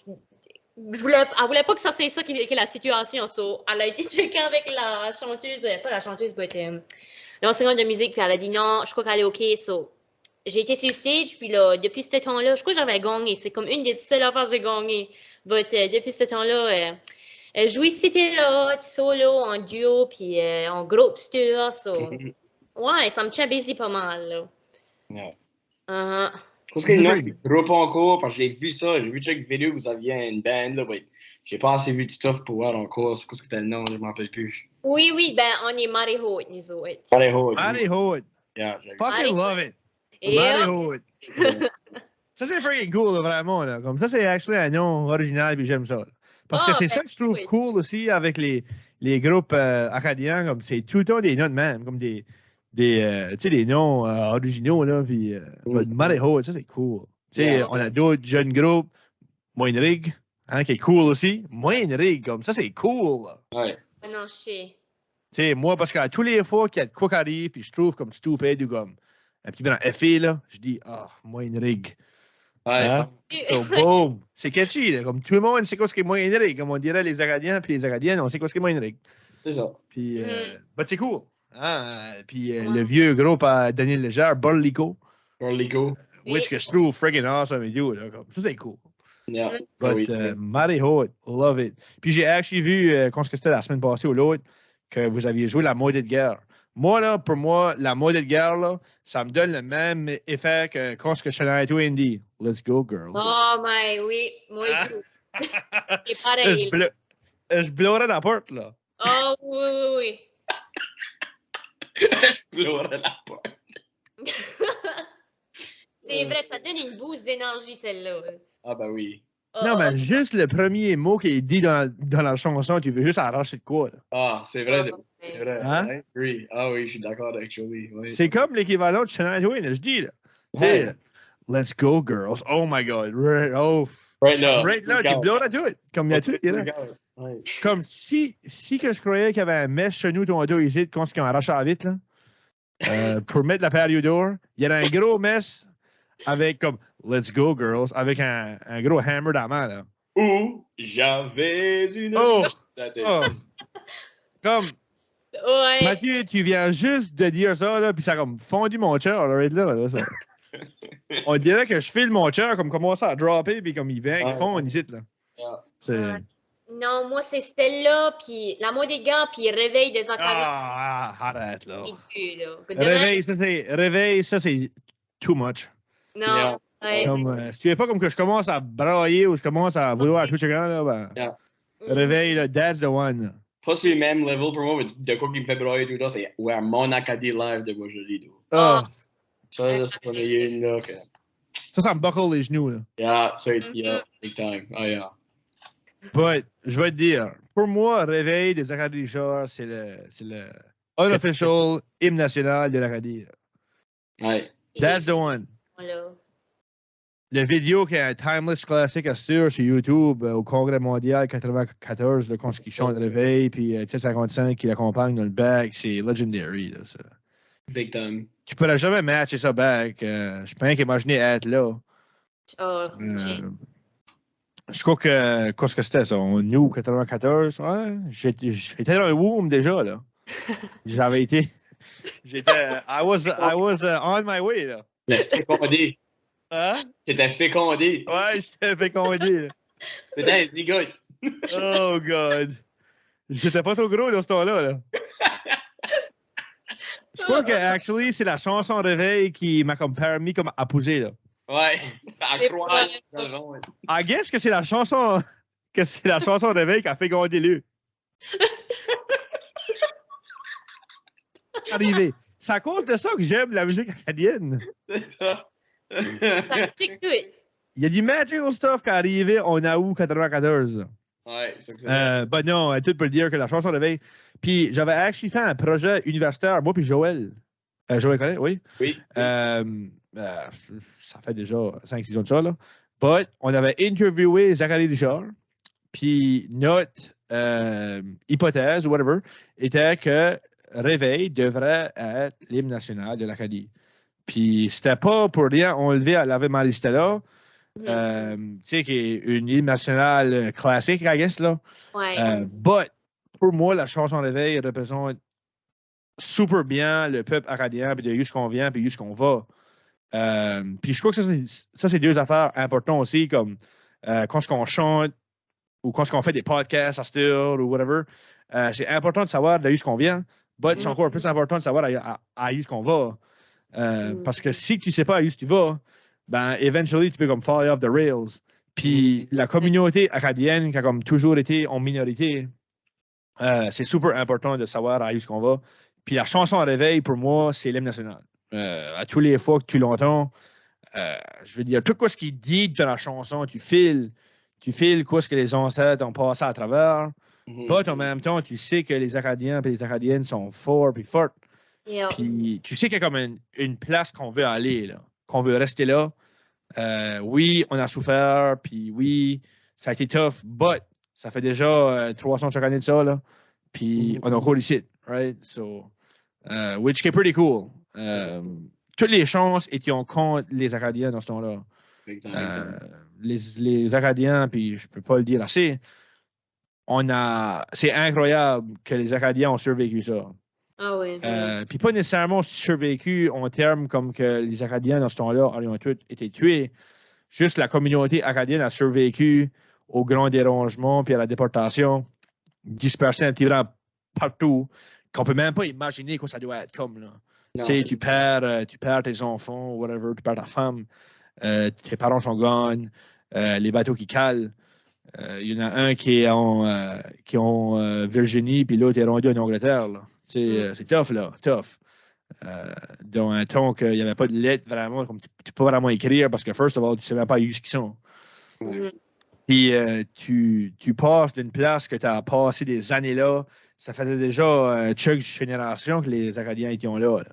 elle voulait pas que ça c'est ça qui est la situation, so, elle a été checkée avec la chanteuse, pas la chanteuse, mais l'enseignante de musique, puis elle a dit non, je crois qu'elle est OK, so, j'ai été sur le stage, puis là, depuis ce temps-là, je crois que j'avais gagné. C'est comme une des seules affaires que j'ai gagné. But depuis ce temps-là, jouer c'était là, solo, en duo, puis en groupe, c'était là. So. Ouais, ça me tient busy pas mal, là. Yeah. Qu'est-ce qu'il y a un groupe en cours? Parce que j'ai vu ça, j'ai vu chaque vidéo que vous aviez une band, là, mais j'ai pas assez vu de stuff pour voir en cours. Qu'est-ce que c'était le nom? Je m'en rappelle plus. Oui, ben, on est Marty Hood, nous autres. Marty Hood. Yeah, fucking love it. Marty Hood. Ça, c'est freaking cool, là, vraiment. Là. Comme ça, c'est actually un nom original, puis j'aime ça. Là. Parce que c'est ça que je trouve cool aussi avec les groupes acadiens. Comme c'est tout le temps des noms de même, comme des noms originaux, là. Puis Marty Hood, ça, c'est cool. On a d'autres jeunes groupes, Moinrig, hein, qui est cool aussi. Moinrig, comme ça, c'est cool. Là. Ouais. Non, je sais. Tu sais, moi, parce que tous les fois qu'il y a de quoi qui arrive, puis je trouve comme stupide ou comme un petit peu dans FA, là, je dis, Moinrig. Hein? So, boom! C'est catchy, là. Comme tout le monde sait quoi ce qu'est Moinrig. Comme on dirait les Acadiens, puis les Acadiennes, on sait quoi ce qu'est Moinrig. C'est ça. Puis, c'est cool. Hein? Puis, le vieux groupe à Daniel Léger, Borlico. Which que je trouve freaking awesome et tout, là. Comme, ça, c'est cool. Yeah. But, Marty Hood, love it. Puis, j'ai actually vu, quand c'était la semaine passée ou l'autre, que vous aviez joué la mode de guerre. Moi, là, pour moi, la mode de guerre, là, ça me donne le même effet que quand je suis dans la Indy. Let's go, girls. Oh, oui, moi tout. C'est pareil. Je blowrais la porte, là. Oh, oui. Blowrais la porte. C'est vrai, ça donne une boost d'énergie, celle-là. Ah, ben oui. Non, mais juste le premier mot qui est dit dans la chanson, tu veux juste arracher de quoi, là. Ah, c'est vrai. C'est vrai. Hein? Oui. Ah oui, je suis d'accord avec Joey. Oui. C'est comme l'équivalent de Shania Twain, je dis, là. Ouais. Let's go, girls. Oh my God. Right là, tu blowrais tout. Comme il y a tout, là. Ouais. Comme si que je croyais qu'il y avait un mess chez nous, ton dos ici, quand on arrache à vite, là, pour mettre la période d'or, il y a un gros mess avec comme Let's go, girls, avec un gros hammer dans la main, là. Où j'avais une... Oh! Comme, Ouais. Mathieu, tu viens juste de dire ça, là, puis ça a comme fondu mon cœur, là, ça. On dirait que je file mon cœur comme commencer à dropper, puis comme il vient, il fond ici, là. C'est... Non, moi, c'est Stella, puis l'amour des gars, puis Réveil des Acadiens. Arrête, là. Demain, Réveil, ça, c'est too much. non. Ouais. Comme, si tu veux pas comme que je commence à brailler ou je commence à vouloir tout checker, là, ben, Réveil, là, that's the one. Pas sur le même level pour moi, mais de quoi qui me fait brailler tout le temps, c'est ouais, mon Acadie live de Boisjoli. Ah, Ça, là, c'est pas une là. Que... ça me buckle les genoux, là. Yeah, c'est big time. Oh, yeah. But, je vais te dire, pour moi, Réveil des Acadiens Richard, c'est le unofficial hymne national de l'Acadie. Ouais. That's the one. Voilà. Le vidéo qui est un timeless classique à sur YouTube au Congrès mondial 94, le quand ils chantent Réveil, puis T55 qui l'accompagne dans le back, c'est legendary. Là, ça. Big time. Tu pourrais jamais matcher ça back. Je peux rien qu'imaginer être là. Oh, Je crois que, qu'est-ce que c'était ça? En août 94? Ouais, j'étais dans le womb déjà, là. J'avais été... I was on my way, là. Fécondé. Hein? T'étais fécondé. Ouais, j'étais fécondé. Putain, c'est good. Oh, God. J'étais pas trop gros dans ce temps-là, là. Je crois que, actually, c'est la chanson Réveil qui m'a comme permis comme, à pousser, là. Ouais, ça croit. I guess que c'est la chanson Réveil qui a fait gonder lui. Arrivé. C'est à cause de ça que j'aime la musique acadienne. C'est ça. ça pique tout. Il y a du magical stuff qui est arrivé en août 94. Ouais, c'est ça. Ben non, tout pour dire que la chanson Réveil. Puis j'avais actually fait un projet universitaire, moi puis Joël. Joël connaît, oui. Oui. Ça fait déjà 5-6 ans de ça, là. But on avait interviewé Zachary Richard, puis notre hypothèse, ou whatever, était que Réveil devrait être l'hymne national de l'Acadie. Puis c'était pas pour rien enlevé à l'Ave Marie Stella, tu sais, qui est une hymne nationale classique, I guess, là. Ouais. But pour moi, la chanson Réveil représente super bien le peuple acadien, puis de où qu'on vient, puis où qu'on va. Puis je crois que ça, c'est deux affaires importantes aussi, comme quand on chante ou quand on fait des podcasts à Still ou whatever, c'est important de savoir de où qu'on vient, mais c'est encore plus important de savoir à où qu'on va. Parce que si tu ne sais pas à où tu vas, ben, eventually, tu peux comme fall off the rails. Puis la communauté acadienne qui a comme toujours été en minorité, c'est super important de savoir à où qu'on va. Puis la chanson Réveil, pour moi, c'est l'hymne national. À tous les fois que tu l'entends, je veux dire, tout ce qui dit de la chanson, tu files quoi ce que les ancêtres ont passé à travers. But en même temps, tu sais que les Acadiens et les Acadiennes sont forts et fortes. Puis tu sais qu'il y a comme une place qu'on veut aller, là, qu'on veut rester là. Oui, on a souffert, puis oui, ça a été tough, but ça fait déjà 300 chaque année de ça, là. Puis on a encore ici, right? So, which is pretty cool. Toutes les chances étaient contre les Acadiens dans ce temps-là. Les Acadiens, puis je peux pas le dire assez, c'est incroyable que les Acadiens ont survécu ça. Ah oui. Puis pas nécessairement survécu en termes comme que les Acadiens dans ce temps-là ont tous été tués. Juste la communauté acadienne a survécu au grand dérangement puis à la déportation, dispersée un petit peu partout, qu'on peut même pas imaginer quoi ça doit être comme, là. Tu sais, tu perds tes enfants, whatever, tu perds ta femme, tes parents sont gone, les bateaux qui calent. Il y en a un qui est en Virginie, puis l'autre est rendu en Angleterre, là. C'est tough, là, tough. Dans un temps qu'il n'y avait pas de lettres vraiment, comme tu ne peux pas vraiment écrire parce que, first of all, tu ne sais même pas où ils sont. Puis tu passes d'une place que tu as passé des années là, ça faisait déjà chaque génération que les Acadiens étaient là.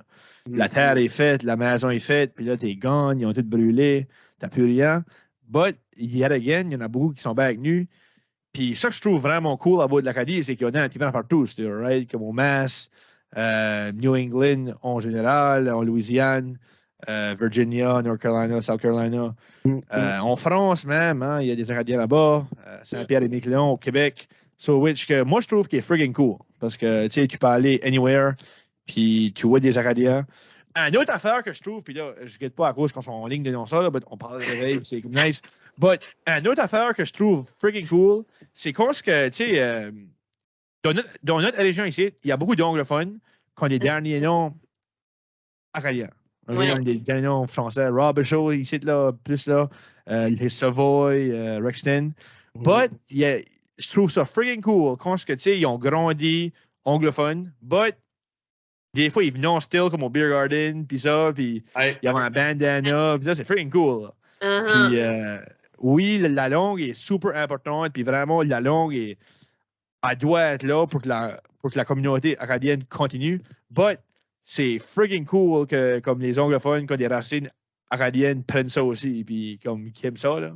La terre est faite, la maison est faite, puis là, t'es gone, ils ont tout brûlé, t'as plus rien. But, yet again, il y en a beaucoup qui sont back nus. Puis ça que je trouve vraiment cool à bout de l'Acadie, c'est qu'il y en a un petit peu partout, right? Comme au Mass, New England en général, en Louisiane, Virginia, North Carolina, South Carolina. En France même, il y a des Acadiens là-bas, Saint-Pierre-et-Miquelon au Québec. So, which que moi je trouve qu'il est friggin' cool. Parce que, tu sais, tu peux aller anywhere, puis tu vois des Acadiens. Une autre affaire que je trouve, puis là, je ne guette pas à cause qu'on soit en ligne de ça, là, but on parle de réveil, puis c'est comme nice. But, une autre affaire que je trouve freaking cool, c'est qu'on tu sais, dans notre région ici, il y a beaucoup d'anglophones qui ont des derniers noms acadiens. Ouais. Des derniers noms français. Robichaud, ici, là, plus là, les Savoy, Rexton. But, je trouve ça freaking cool quand tu sais, ils ont grandi anglophones, but des fois, ils venaient still comme au Beer Garden, puis ça, puis il y avait un bandana, puis ça, c'est freaking cool. Puis oui, la langue est super importante, puis vraiment, la langue, elle doit être là pour que la communauté acadienne continue, but c'est freaking cool que comme les anglophones, comme des racines acadiennes prennent ça aussi, puis comme qui aiment ça, là.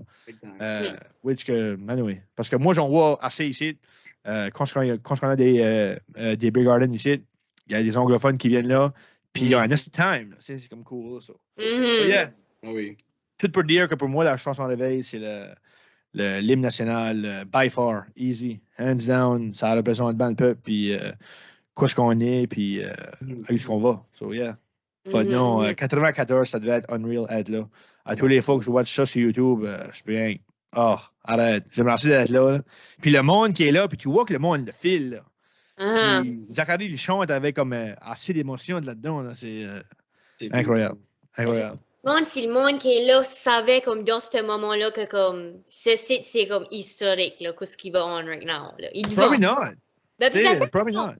Which que, anyway, parce que moi, j'en vois assez ici, quand on a des Beer Garden ici, il y a des anglophones qui viennent là, puis il y a un nasty time. C'est comme cool, ça. Yeah. Oui. Tout pour dire que pour moi, la chanson réveil, c'est l'hymne national, by far, easy, hands down, ça représente bien le peuple, puis quoi ce qu'on est, puis où ce qu'on va. So, yeah. But non, 94, ça devait être unreal être là. À tous les fois que je watch ça sur YouTube, je peux rien. Oh, arrête. J'aimerais assez d'être là, là. Puis le monde qui est là, puis tu vois que le monde le file, là. Puis Zachary, il chante avec comme assez d'émotion là-dedans. Là. C'est incroyable. Incroyable. Si le monde qui est là savait comme dans ce moment-là que comme c'est comme historique là, qu'est-ce qui va on right now. Là. Probably not. Probably not.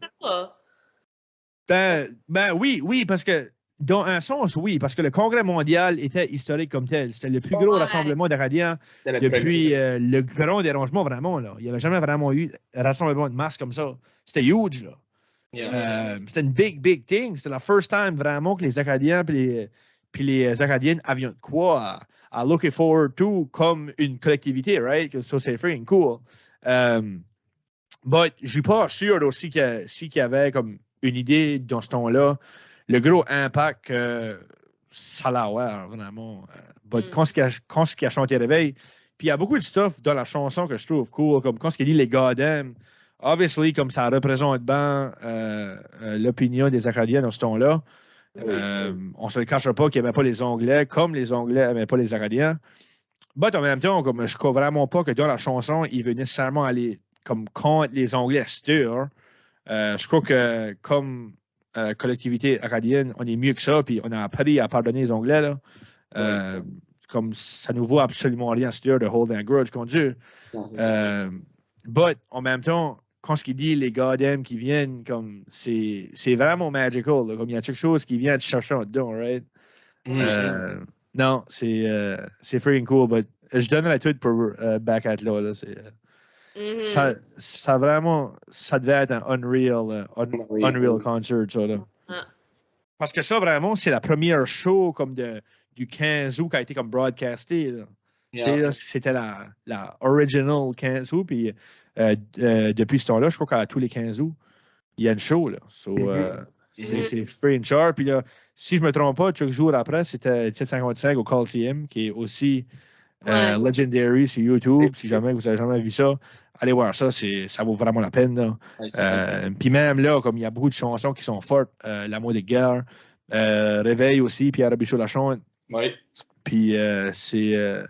Ben oui, parce que dans un sens, oui, parce que le Congrès mondial était historique comme tel. C'était le plus gros rassemblement d'Acadiens depuis le grand dérangement, vraiment. Là. Il n'y avait jamais vraiment eu un rassemblement de masse comme ça. C'était huge, là. C'était une big thing. C'était la first time vraiment que les Acadiens puis les Acadiennes avaient de quoi à looking forward to comme une collectivité, right? So c'est freaking cool. But je suis pas sûr aussi qu'il y avait comme une idée dans ce temps-là, le gros impact ça allait avoir, vraiment. But quand ce qui a chanté Réveil, puis il y a beaucoup de stuff dans la chanson que je trouve cool, comme quand ce qu'il dit les Goddamn, obviously, comme ça représente bien l'opinion des Acadiens dans ce temps-là. On ne se le cachera pas qu'ils n'aimaient pas les Anglais, comme les Anglais n'aimaient pas les Acadiens. Mais en même temps, comme je ne crois vraiment pas que dans la chanson, il veut nécessairement aller comme contre les Anglais stir. Je crois que comme collectivité acadienne, on est mieux que ça, puis on a appris à pardonner les Anglais. Là. Comme ça ne nous vaut absolument rien stir de hold un grudge contre Dieu. But en même temps, quand ce qu'il dit, les goddamn qui viennent, comme c'est vraiment magical. Là, comme il y a quelque chose qui vient te chercher en dedans, right? Non, c'est freaking cool, but je donnerais tout pour back at là. Ça vraiment, ça devait être un unreal concert, ça, là. Parce que ça, vraiment, c'est la première show comme du 15 août qui a été comme broadcasté. Là. C'était la original 15 août, puis depuis ce temps-là, je crois qu'à tous les 15 août, il y a une show. Là. So, c'est free and sharp. Puis là, si je ne me trompe pas, quelques jours après, c'était 1755 au Coliseum, qui est aussi legendary sur YouTube. Si jamais vous n'avez jamais vu ça, allez voir ça. Ça vaut vraiment la peine. Puis même là, comme il y a beaucoup de chansons qui sont fortes, L'amour des guerres, Réveil aussi, Pierre Robichaud la chante. Oui. Puis c'est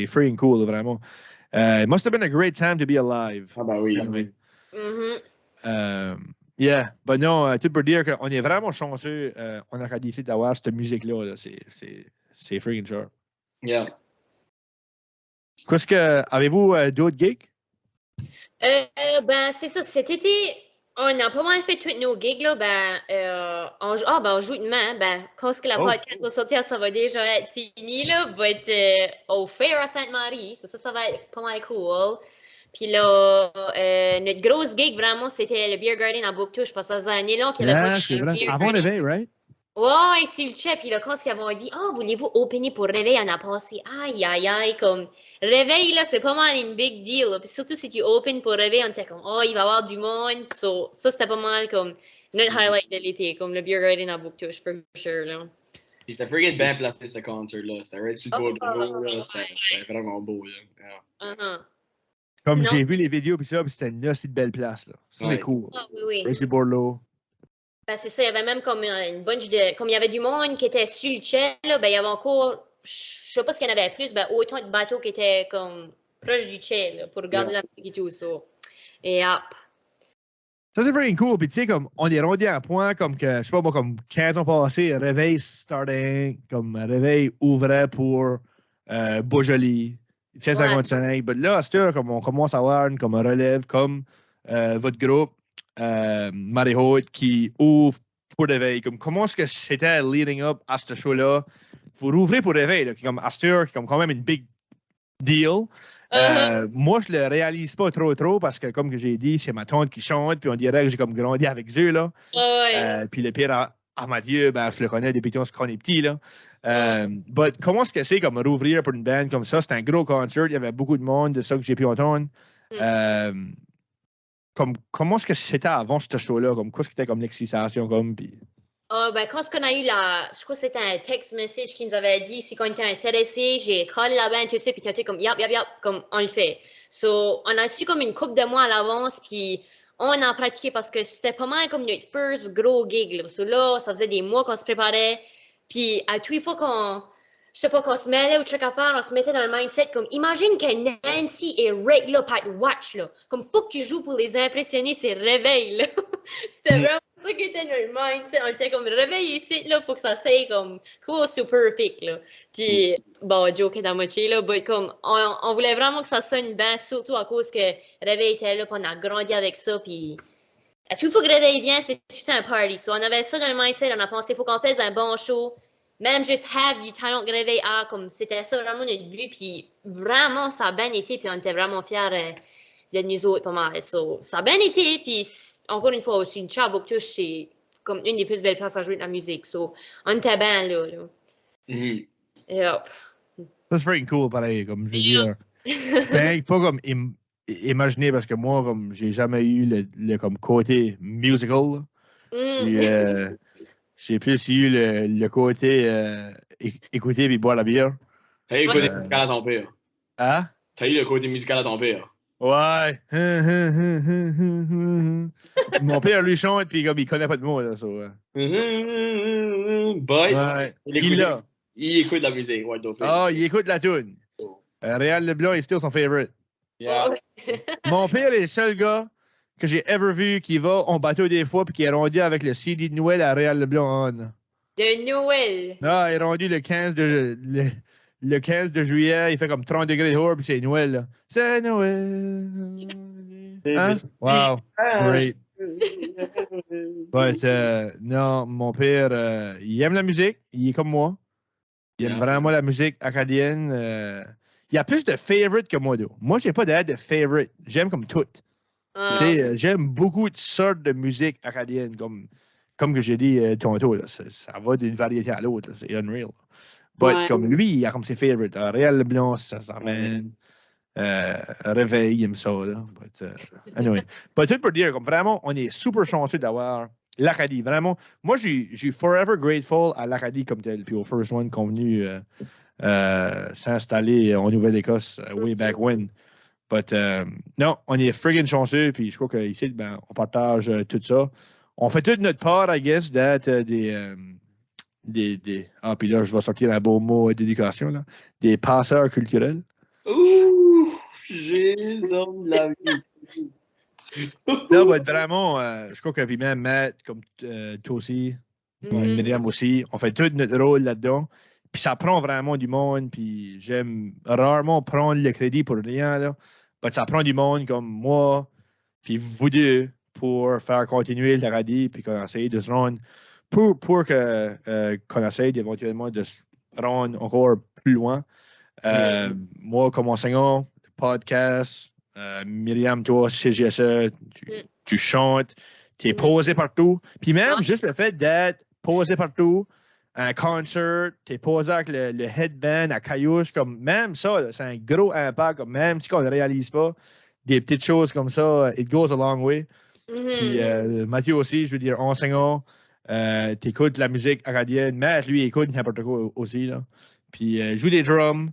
freaking cool, vraiment. It must have been a great time to be alive. Ah ben oui. Anyway. Yeah, but non, tout pour dire qu'on est vraiment chanceux en Acadie ici d'avoir cette musique-là. Là. C'est freaking sharp. Yeah. Qu'est-ce que avez-vous d'autres gigs? Ben c'est ça, cet été, on a pas mal fait tous nos gigs là, on joue demain, quand ce que la podcast va sortir, ça va déjà être fini là, but au Fair à Sainte-Marie, ça va être pas mal cool. Puis là, notre grosse gig vraiment, c'était le Beer Garden à Bouctouche, parce que ça faisait un élan qu'il y avait pas c'est vrai. Avant Réveil, right? Ouais, sur le chat, puis là, quand ils avaient dit, voulez-vous opener pour Réveil, on a passé, aïe, comme, Réveil, là, c'est pas mal une big deal, là. Puis surtout si tu open pour Réveil, on était comme, il va y avoir du monde, so, ça, c'était pas mal, comme, notre highlight de l'été, comme le Beer Garden à Bouctouche, for sure, là. Puis c'était friggin' bien placé, ce concert-là, c'était right sur le bord de l'eau, là, c'était vraiment beau, là. Comme Non. j'ai vu les vidéos, puis c'était une aussi de belle place. Là. Ça, c'est cool. Ah, oui. Tracy Borlo. Ben, c'est ça, il y avait même comme une bunch de. Comme il y avait du monde qui était sur le chai, là, ben, il y avait encore. Je sais pas ce qu'il y en avait plus, ben, autant de bateaux qui étaient comme proches du chai, là, pour regarder la musique et tout ça. Et hop. Ça, c'est vraiment cool. Puis, tu sais, comme, on est rendu à un point, comme que, je sais pas moi, comme 15 ans passés, Réveil starting, comme Réveil ouvrait pour Beaujolais, 1655. Mais là, à cette heure, comme on commence à avoir comme un relève, comme votre groupe, Marie Haute, qui ouvre pour Réveil. Comme, comment est-ce que c'était leading up à ce show-là? Vous rouvrez pour Réveil, là, comme à cette heure, comme quand même une big deal. Moi, je le réalise pas trop parce que, comme que j'ai dit, c'est ma tante qui chante, puis on dirait que j'ai comme grandi avec eux, là. Puis le pire à Mathieu, ben, je le connais depuis qu'on est petit, là. But comment est-ce que c'est comme rouvrir pour une band comme ça? C'était un gros concert, il y avait beaucoup de monde, de ça que j'ai pu entendre. Comment est-ce que c'était avant ce show-là? Comme, quoi est-ce que c'était comme l'excitation, comme, puis... Ben, quand on a eu je crois que c'était un text message qui nous avait dit si on était intéressé, j'ai callé la bande tout de suite, puis tu étais comme, yap, comme on le fait. So, on a su comme une couple de mois à l'avance, puis on a pratiqué parce que c'était pas mal comme notre first gros gig. Là. So, là, ça faisait des mois qu'on se préparait, puis à tous les fois je sais pas, qu'on se mêlait ou truc à faire, on se mettait dans le mindset comme, imagine que Nancy et Rick, là, pas de watch, là. Comme, faut que tu joues pour les impressionner, c'est réveil, là. C'était vraiment ça qui était notre mindset. On était comme, réveil ici, là, faut que ça soit comme, close to perfect, là. Puis, bon, joke est à moitié, là, but comme, on voulait vraiment que ça sonne bien, surtout à cause que réveil était là, puis on a grandi avec ça, puis à toute fois que réveil vient, c'est tout un party. So, on avait ça dans le mindset, on a pensé, faut qu'on fasse un bon show. Même juste have du talent réveil comme c'était ça vraiment notre but, puis vraiment ça a bien été, puis on était vraiment fiers de nous autres pas mal. So, ça a bien été, puis encore une fois aussi, Charbouctouche, c'est comme une des plus belles places à jouer de la musique. So, on était bien là. Mm-hmm. Yep. Ça, c'est vraiment cool, pareil, comme je veux dire. C'est pas comme imaginer, parce que moi, comme j'ai jamais eu le comme côté musical. J'ai plus eu le côté écouter et boire la bière. T'as eu le côté musical à ton père. Hein? T'as eu le côté musical à ton père. Ouais. Mon père lui chante, puis comme il connaît pas de mots, là. But, ouais. Il écoute la musique. Ouais, il écoute la tune. Réal Leblanc est still son favorite. Yeah. Mon père est le seul gars que j'ai ever vu qui va en bateau des fois puis qui est rendu avec le CD de Noël à Réal Leblanc. De Noël. Ah, il est rendu le 15 de juillet, il fait comme 30 degrés dehors puis c'est Noël. Là. C'est Noël. Hein? Wow. Great. But, non, mon père, il aime la musique, il est comme moi. Il aime vraiment la musique acadienne. Il y a plus de favorites que moi, d'eau. Moi, j'ai pas de favorite. J'aime comme toutes. J'aime beaucoup de sortes de musique acadienne, comme que j'ai dit tantôt. Là, ça va d'une variété à l'autre. C'est unreal. But comme lui, il a comme ses favorites. Réal Leblanc, ça s'amène. Réveil, il aime ça. Là. But, anyway. But tout pour dire, comme vraiment, on est super chanceux d'avoir l'Acadie. Vraiment. Moi, je suis forever grateful à l'Acadie comme tel. Puis au First One qu'on est venu s'installer en Nouvelle-Écosse way back when. But, non, on est friggin' chanceux, puis je crois qu'ici, ben, on partage tout ça. On fait toute notre part, I guess, d'être puis là, je vais sortir un beau mot d'éducation, là. Des passeurs culturels. Ouh! Jésus de la vie! Là, va être vraiment, je crois que puis même Matt, comme toi aussi, Myriam aussi, on fait tout notre rôle là-dedans. Puis ça prend vraiment du monde, puis j'aime rarement prendre le crédit pour rien, là. Mais ça prend du monde comme moi, puis vous deux, pour faire continuer le radis, puis qu'on essaye de se rendre, pour qu'on essaye éventuellement de se rendre encore plus loin. Moi, comme enseignant, podcast, Myriam, toi, CGSE, tu chantes, tu es posé partout. Puis même juste le fait d'être posé partout, un concert, t'es posé avec le headband à Caillouche, comme même ça, c'est un gros impact, comme même si on ne réalise pas, des petites choses comme ça, it goes a long way. Puis Mathieu aussi, je veux dire, enseignant, t'écoutes la musique acadienne, Matt, lui, écoute n'importe quoi aussi, là. Puis joue des drums,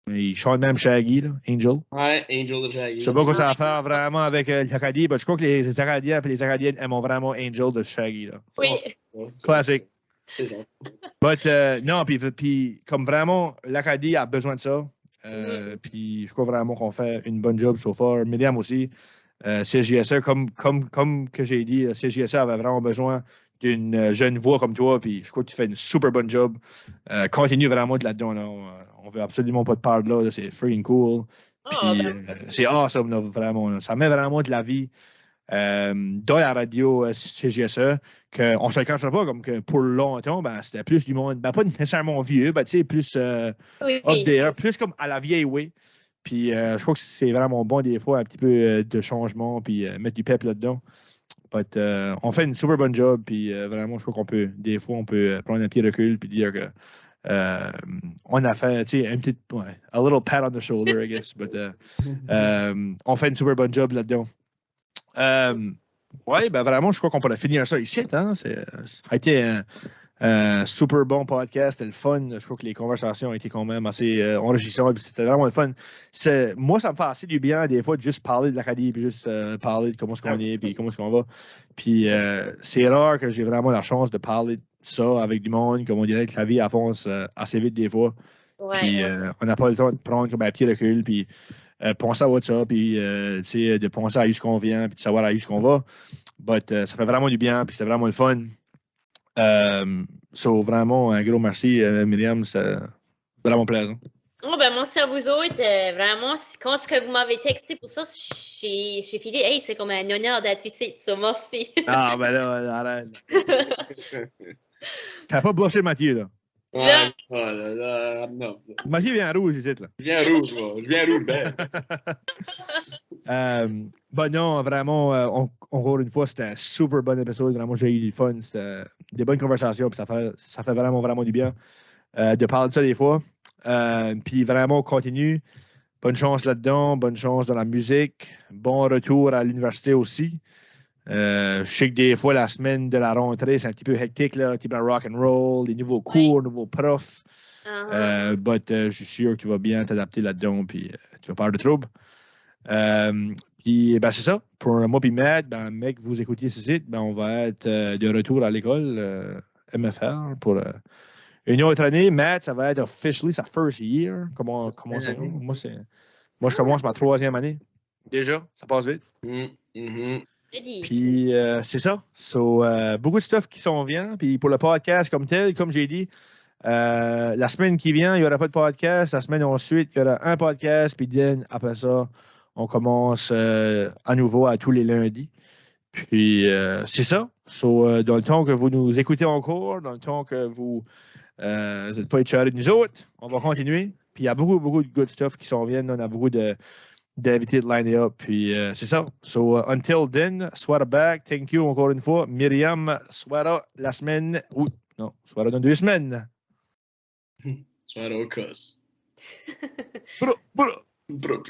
Il chante même Shaggy, là, Angel. Ouais, Angel de Shaggy. Je sais pas quoi ça va faire vraiment avec l'Acadie, mais je crois que les Acadiens et les Acadiennes aiment vraiment Angel de Shaggy. Là. Oui. Classique. C'est ça. But, non, puis comme vraiment, l'Acadie a besoin de ça. Puis je crois vraiment qu'on fait une bonne job so far. Myriam aussi. CJSE, comme que j'ai dit, CJSE avait vraiment besoin d'une jeune voix comme toi, puis je crois que tu fais une super bonne job. Continue vraiment de là-dedans. Là. On veut absolument pas te parler là, c'est freaking cool. Puis c'est awesome, là, vraiment. Là. Ça met vraiment de la vie dans la radio CJSE, qu'on se le cachera pas, comme que pour longtemps, ben, c'était plus du monde, ben, pas nécessairement vieux, ben, plus up there, plus comme à la vieille way. Puis je crois que c'est vraiment bon des fois, un petit peu de changement, puis mettre du pep là-dedans. But, on fait une super bonne job, puis vraiment, je crois qu'on peut, des fois, on peut prendre un petit recul, puis dire que on a fait, tu sais, un petit, a little pat on the shoulder, I guess, but on fait une super bonne job là-dedans. Oui, ben vraiment, je crois qu'on pourrait finir ça ici. Hein? Ça a été un super bon podcast, c'était le fun. Je crois que les conversations ont été quand même assez enrichissantes. C'était vraiment le fun. Moi, ça me fait assez du bien des fois de juste parler de l'Acadie, puis juste parler de comment est-ce qu'on est, puis comment est-ce qu'on va. Puis c'est rare que j'ai vraiment la chance de parler de ça avec du monde, comme on dirait que la vie avance assez vite des fois. Ouais. Puis on n'a pas le temps de prendre comme un petit recul, puis penser à WhatsApp, puis de penser à où qu'on vient, puis de savoir à où qu'on va. But ça fait vraiment du bien, puis c'est vraiment le fun. Vraiment, un gros merci, Myriam. C'était vraiment plaisant. Oh, ben, merci à vous autres. Vraiment, quand vous m'avez texté pour ça, j'ai filé, hey, c'est comme un honneur d'être ici. Ça, merci. Ah, ben là, arrête. T'as pas blushé Mathieu, là. Ouais, non. Mathieu vient rouge ici, là. Je viens rouge, moi. Je viens rouge, ben. Ben non, vraiment, encore une fois, c'était un super bon épisode. Vraiment, j'ai eu du fun. C'était des bonnes conversations, puis ça fait vraiment, vraiment du bien de parler de ça des fois. Puis vraiment, on continue. Bonne chance là-dedans, bonne chance dans la musique. Bon retour à l'université aussi. Je sais que des fois, la semaine de la rentrée, c'est un petit peu hectique, là, type rock and roll, des nouveaux cours, nouveaux profs. But je suis sûr que tu vas bien t'adapter là-dedans, puis tu vas pas avoir de trouble. Puis ben, c'est ça. Pour moi et Matt, ben, mec, vous écoutiez ce site, ben, on va être de retour à l'école MFR pour une autre année. Matt, ça va être officially sa first year. Comment ça va? Moi, je commence ma 3e année. Déjà, ça passe vite. Puis c'est ça. Beaucoup de stuff qui s'en vient. Puis pour le podcast comme tel, comme j'ai dit, la semaine qui vient, il n'y aura pas de podcast. La semaine ensuite, il y aura un podcast. Puis après ça, on commence à nouveau à tous les lundis. Puis c'est ça. Dans le temps que vous nous écoutez encore, dans le temps que vous n'êtes pas écharés de nous autres, on va continuer. Puis il y a beaucoup de good stuff qui s'en viennent. On a beaucoup d'invités de line up. Puis c'est ça. Until then, Swara back. Thank you encore une fois. Myriam, Swara la semaine. Non, Swara dans 2 semaines. Swara au cos. Bro.